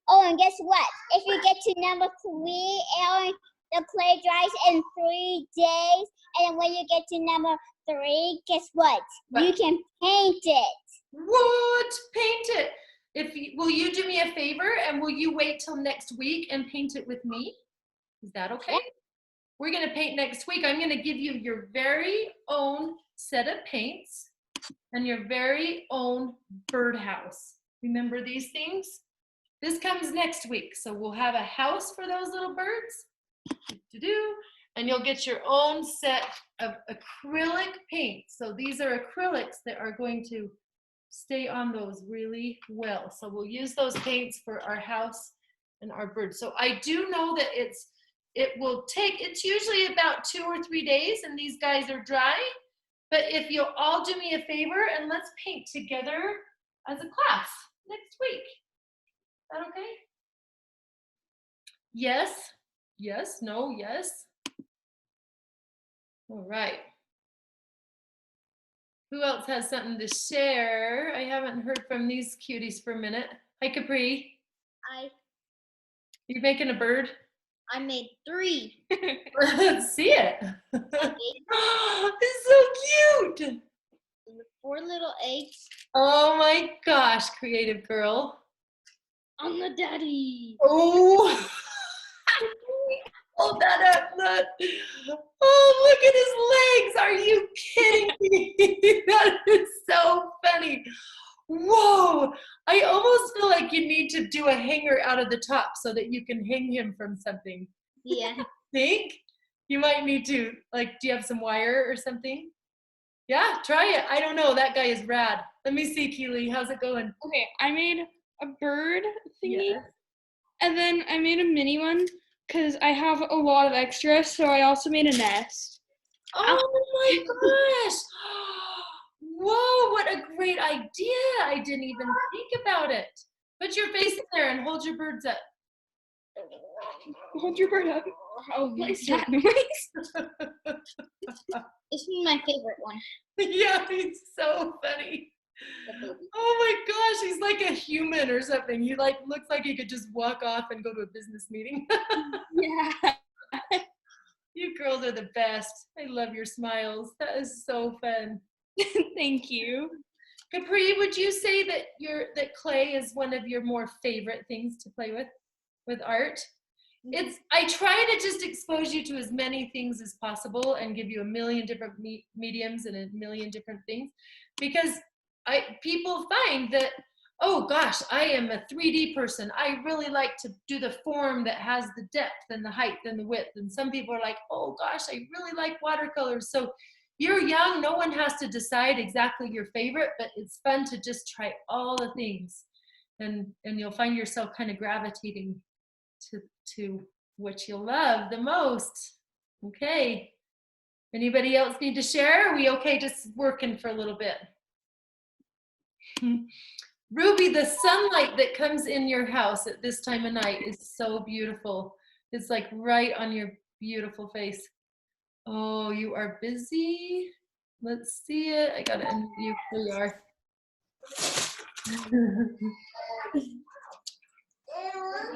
And guess what? If you get to number 3, Aaron, the clay dries in 3 days, and when you get to number 3, guess what? You can paint it. What? Paint it. Will you do me a favor and will you wait till next week and paint it with me? Is that okay? Yeah. We're gonna paint next week. I'm gonna give you your very own set of paints and your very own birdhouse. Remember these things? This comes next week. So we'll have a house for those little birds. And you'll get your own set of acrylic paint. So these are acrylics that are going to stay on those really well. So we'll use those paints for our house and our birds. So I do know that it's usually about 2 or 3 days and these guys are dry. But if you'll all do me a favor and let's paint together as a class next week. Is that okay? Yes, yes, no, yes. All right. Who else has something to share? I haven't heard from these cuties for a minute. Hi, Capri. You making a bird? I made 3. Let's see it. It's so cute. 4 little eggs. Oh my gosh, creative girl. I'm the daddy. Oh. Hold that up, look. Oh, look at his legs. Are you kidding me? That is so funny. Whoa. I almost feel like you need to do a hanger out of the top so that you can hang him from something. Yeah. Think? You might need to, like, do you have some wire or something? Yeah, try it. I don't know. That guy is rad. Let me see, Keely. How's it going? Okay, I made a bird thingy, Yes. and then I made a mini one because I have a lot of extra, so I also made a nest. Oh my gosh. Whoa, what a great idea. I didn't even think about it. Put your face in there and hold your birds up. Hold your bird up. Oh, what is that noise? It's my favorite one. Yeah, he's so funny. Oh my gosh, he's like a human or something. He like looks like he could just walk off and go to a business meeting. Yeah. You girls are the best. I love your smiles. That is so fun. Thank you. Capri, would you say that that clay is one of your more favorite things to play with art? I try to just expose you to as many things as possible and give you a million different mediums and a million different things, because people find that, oh gosh, I am a 3D person. I really like to do the form that has the depth and the height and the width. And some people are like, oh gosh, I really like watercolors. So you're young, no one has to decide exactly your favorite, but it's fun to just try all the things. And you'll find yourself kind of gravitating to what you love the most. Okay. Anybody else need to share? Are we okay just working for a little bit? Ruby, the sunlight that comes in your house at this time of night is so beautiful. It's like right on your beautiful face. Oh, you are busy. Let's see it. I gotta unmute you. There you are.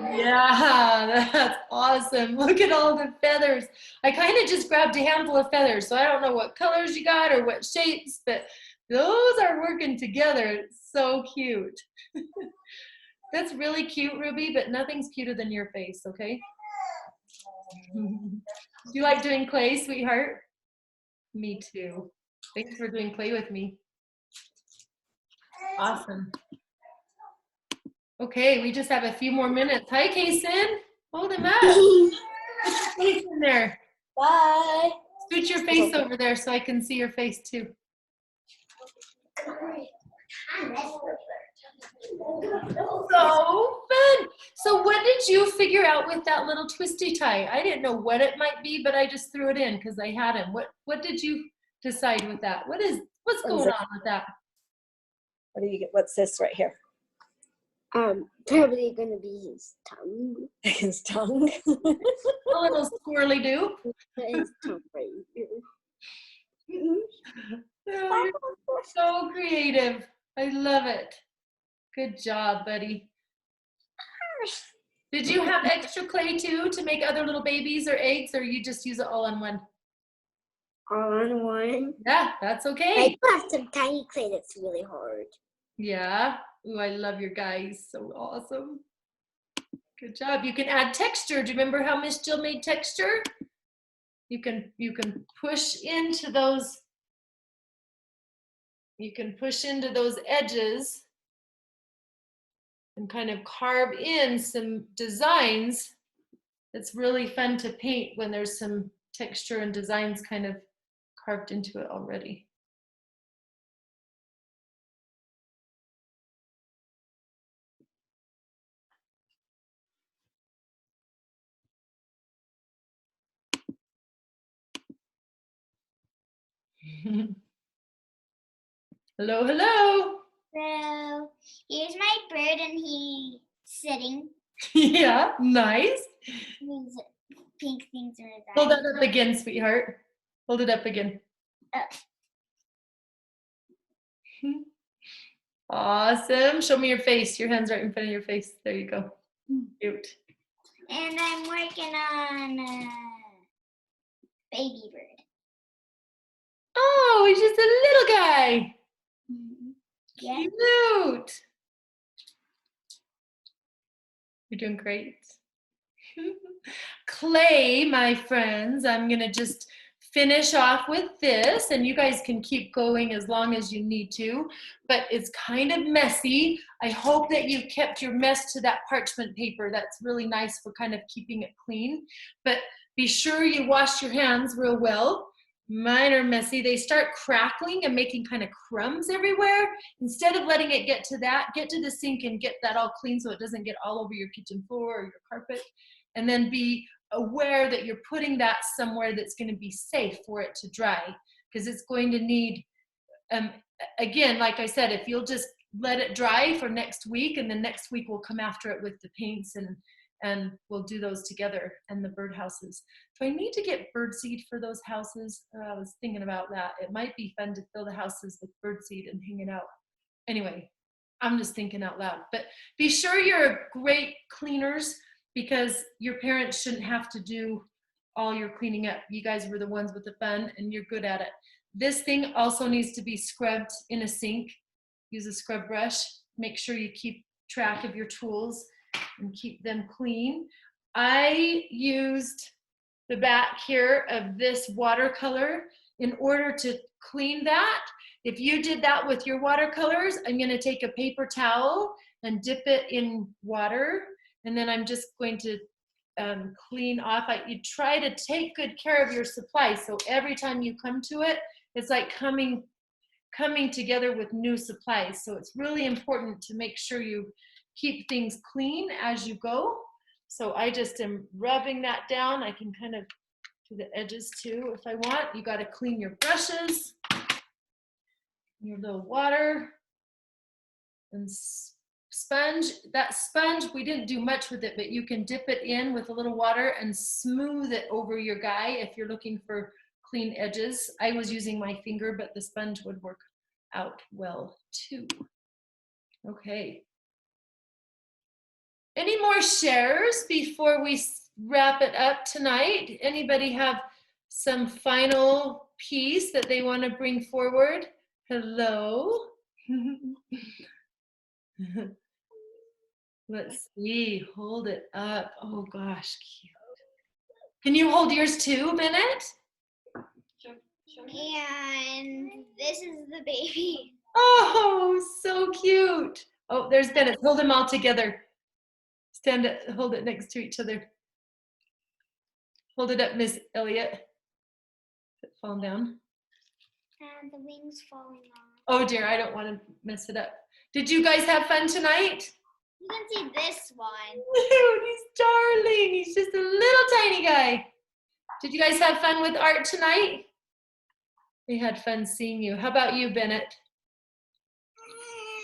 Yeah, that's awesome. Look at all the feathers. I kind of just grabbed a handful of feathers, so I don't know what colors you got or what shapes, but those are working together. It's so cute. That's really cute, Ruby, but nothing's cuter than your face, okay? Do you like doing clay, sweetheart? Me too. Thanks for doing clay with me. Awesome. Okay, we just have a few more minutes. Hi, Kason. Hold him up. Put your face in there. Bye. Scoot your face over there so I can see your face too. So fun. So what did you figure out with that little twisty tie? I didn't know what it might be, but I just threw it in because I had him. What did you decide with that? What's going on with that? What do you get? What's this right here? Probably gonna be his tongue. His tongue. A little squirrely do. His tongue right here. Oh, you're so creative. I love it. Good job, buddy. Did you have extra clay too to make other little babies or eggs, or you just use it all in one? All on one. Yeah, that's okay. I do have some tiny clay that's really hard. Yeah. Ooh, I love your guys. So awesome. Good job. You can add texture. Do you remember how Miss Jill made texture? You can push into those. You can push into those edges and kind of carve in some designs. It's really fun to paint when there's some texture and designs kind of carved into it already. Hello, hello. So here's my bird, and he's sitting. Yeah, nice. These pink things are his Hold eyes. that up again, sweetheart. Hold it up again. Awesome. Show me your face. Your hand's right in front of your face. There you go. Cute. And I'm working on a baby bird. Oh, he's just a little guy. Yeah. Cute. You're doing great. Clay, my friends, I'm going to just finish off with this, and you guys can keep going as long as you need to, but it's kind of messy. I hope that you've kept your mess to that parchment paper. That's really nice for kind of keeping it clean, but be sure you wash your hands real well. Mine are messy. They start crackling and making kind of crumbs everywhere. Instead of letting it get to that, get to the sink and get that all clean so it doesn't get all over your kitchen floor or your carpet. And then be aware that you're putting that somewhere that's going to be safe for it to dry, because it's going to need, again, like I said, if you'll just let it dry for next week, and then next week we'll come after it with the paints and we'll do those together, and the bird houses. Do I need to get bird seed for those houses? I was thinking about that. It might be fun to fill the houses with bird seed and hang it out. Anyway, I'm just thinking out loud. But be sure you're great cleaners, because your parents shouldn't have to do all your cleaning up. You guys were the ones with the fun, and you're good at it. This thing also needs to be scrubbed in a sink. Use a scrub brush. Make sure you keep track of your tools and keep them clean. I used the back here of this watercolor in order to clean that. If you did that with your watercolors, I'm going to take a paper towel and dip it in water, and then I'm just going to clean off. You try to take good care of your supplies, so every time you come to it, it's like coming together with new supplies. So it's really important to make sure you keep things clean as you go. So I just am rubbing that down. I can kind of do the edges too if I want. You got to clean your brushes, your little water, and sponge. That sponge, we didn't do much with it, but you can dip it in with a little water and smooth it over your guy if you're looking for clean edges. I was using my finger, but the sponge would work out well too. Okay. Any more shares before we wrap it up tonight? Anybody have some final piece that they want to bring forward? Hello? Let's see, hold it up. Oh gosh, cute. Can you hold yours too, Bennett? And this is the baby. Oh, so cute. Oh, there's Bennett. Hold them all together. Stand it, hold it next to each other. Hold it up, Miss Elliott. It's falling down. And the wings falling off. Oh dear, I don't want to mess it up. Did you guys have fun tonight? You can see this one. Dude, he's darling. He's just a little tiny guy. Did you guys have fun with art tonight? We had fun seeing you. How about you, Bennett?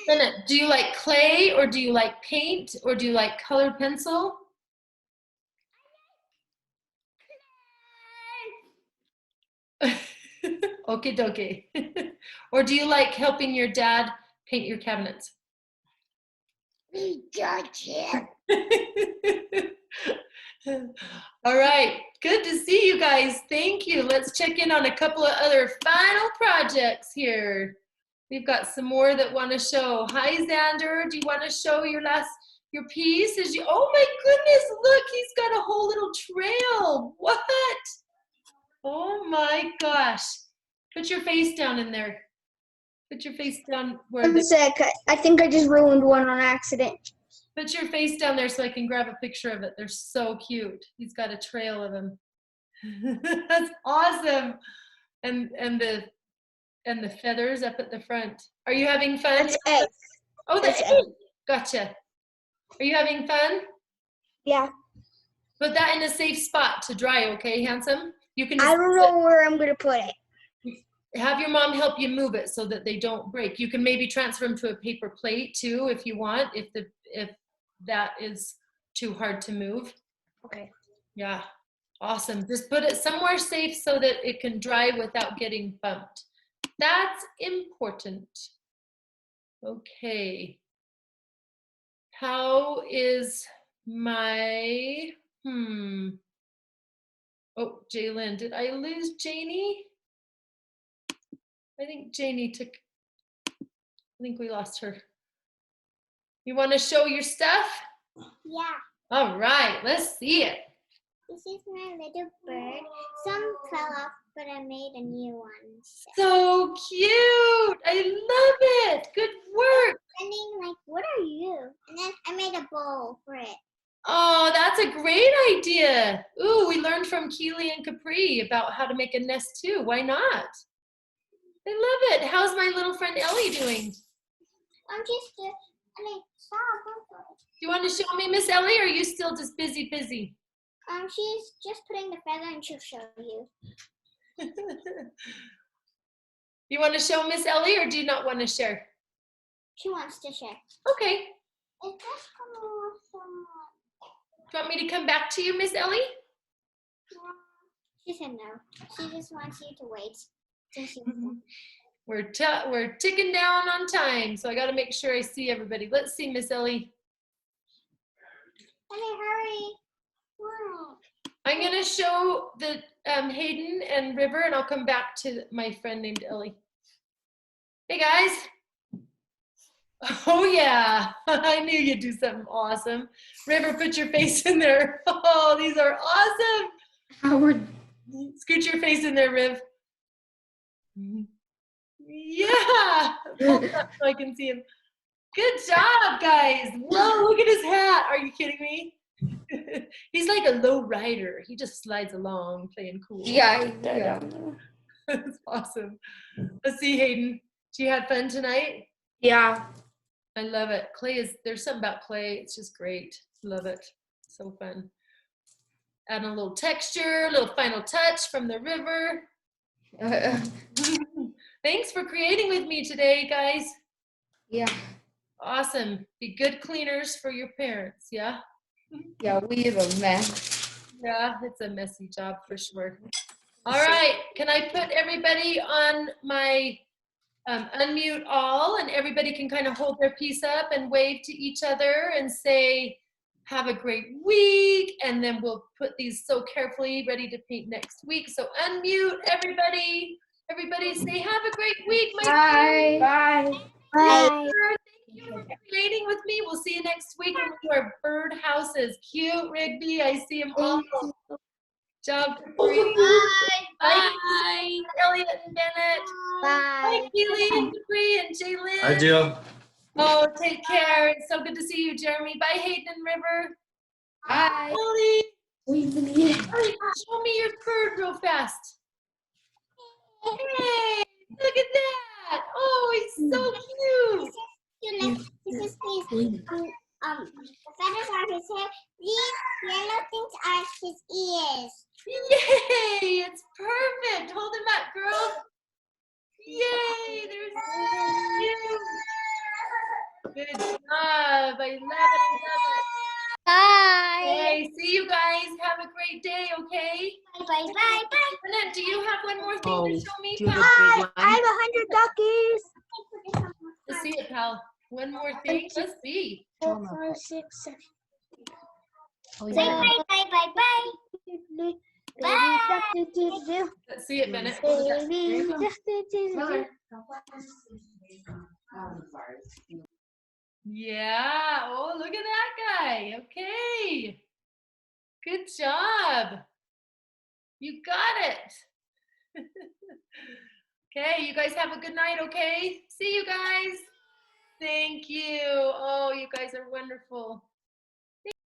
Bennett, do you like clay or do you like paint or do you like colored pencil? Okie dokie. Or do you like helping your dad paint your cabinets? Gotcha. All right, good to see you guys. Thank you. Let's check in on a couple of other final projects here. We've got some more that want to show. Hi, Xander. Do you want to show your piece? Oh my goodness, look, he's got a whole little trail. What? Oh my gosh. Put your face down in there. Put your face down where One sec. I think I just ruined one on accident. Put your face down there so I can grab a picture of it. They're so cute. He's got a trail of them. That's awesome. And the feathers up at the front. Are you having fun? That's egg. Oh, the egg. Gotcha. Are you having fun? Yeah. Put that in a safe spot to dry, okay, handsome? You can. I don't know where I'm gonna put it. Have your mom help you move it so that they don't break. You can maybe transfer them to a paper plate too if you want, if that is too hard to move. Okay. Yeah, awesome. Just put it somewhere safe so that it can dry without getting bumped. That's important. Okay. How is my, oh, Jalen, did I lose Janie? I think Janie I think we lost her. You want to show your stuff? Yeah. All right, let's see it. This is my little bird. Some fell off, but I made a new one. So cute. I love it. Good work. Ending like, what are you? And then I made a bowl for it. Oh, that's a great idea. Ooh, we learned from Keely and Capri about how to make a nest too. Why not? I love it. How's my little friend Ellie doing? I'm just, stop. Do you want to show me, Miss Ellie, or are you still just busy? She's just putting the feather and she'll show you. You want to show Miss Ellie, or do you not want to share? She wants to share. Okay. It's just coming off someone. Do you want me to come back to you, Miss Ellie? She said no. She just wants you to wait. We're ticking down on time, so I got to make sure I see everybody. Let's see, Miss Ellie. Hurry. Wow. I'm going to show the Hayden and River, and I'll come back to my friend named Ellie. Hey, guys. Oh, yeah. I knew you'd do something awesome. River, put your face in there. Oh, these are awesome. Howard. Scoot your face in there, Riv. Yeah. Hold up so I can see him. Good job, guys. Whoa, look at his hat. Are you kidding me? He's like a low rider. He just slides along playing cool. Yeah. That's awesome. Let's see, Hayden. You had fun tonight? Yeah. I love it. There's something about clay. It's just great. Love it. So fun. Add a little texture, a little final touch from the river. Thanks for creating with me today, guys. Yeah. Awesome. Be good cleaners for your parents, yeah? Yeah, we have a mess. Yeah, it's a messy job for sure. All right, can I put everybody on my unmute all, and everybody can kind of hold their piece up and wave to each other and say, have a great week, and then we'll put these so carefully ready to paint next week. So unmute everybody. Everybody say, have a great week, my friends. Bye. Bye. Thank you for creating with me. We'll see you next week when we do our bird houses. Cute, Rigby. I see them all. Job Capri. Bye. Elliot and Bennett. Bye, Bye. Keely and Capri and Jaylyn. Hi, Jill. Oh, take care. It's so good to see you, Jeremy. Bye, Hayden and River. Bye. Ellie. Ellie, show me your bird real fast. Hey, look at that. Oh, he's so cute. The feathers are his hair. These yellow things are his ears. Yay, it's perfect. Hold him up, girls. Yay, there's you. Good job. I love it. Bye. Hey, see you guys. Have a great day, okay? Bye. Bye. Bye. Annette, do you have one more thing to show me, Hi, pal? I have 100 duckies. Let's see it, pal. One more thing. Let's see. 4, 5, 6, 7. Say bye. Bye. Bye. Bye. Bye. Let's see it, Bennett. Yeah. Oh, look at that guy. Okay. Good job. You got it. Okay, you guys have a good night, okay? See you guys. Thank you. Oh, you guys are wonderful.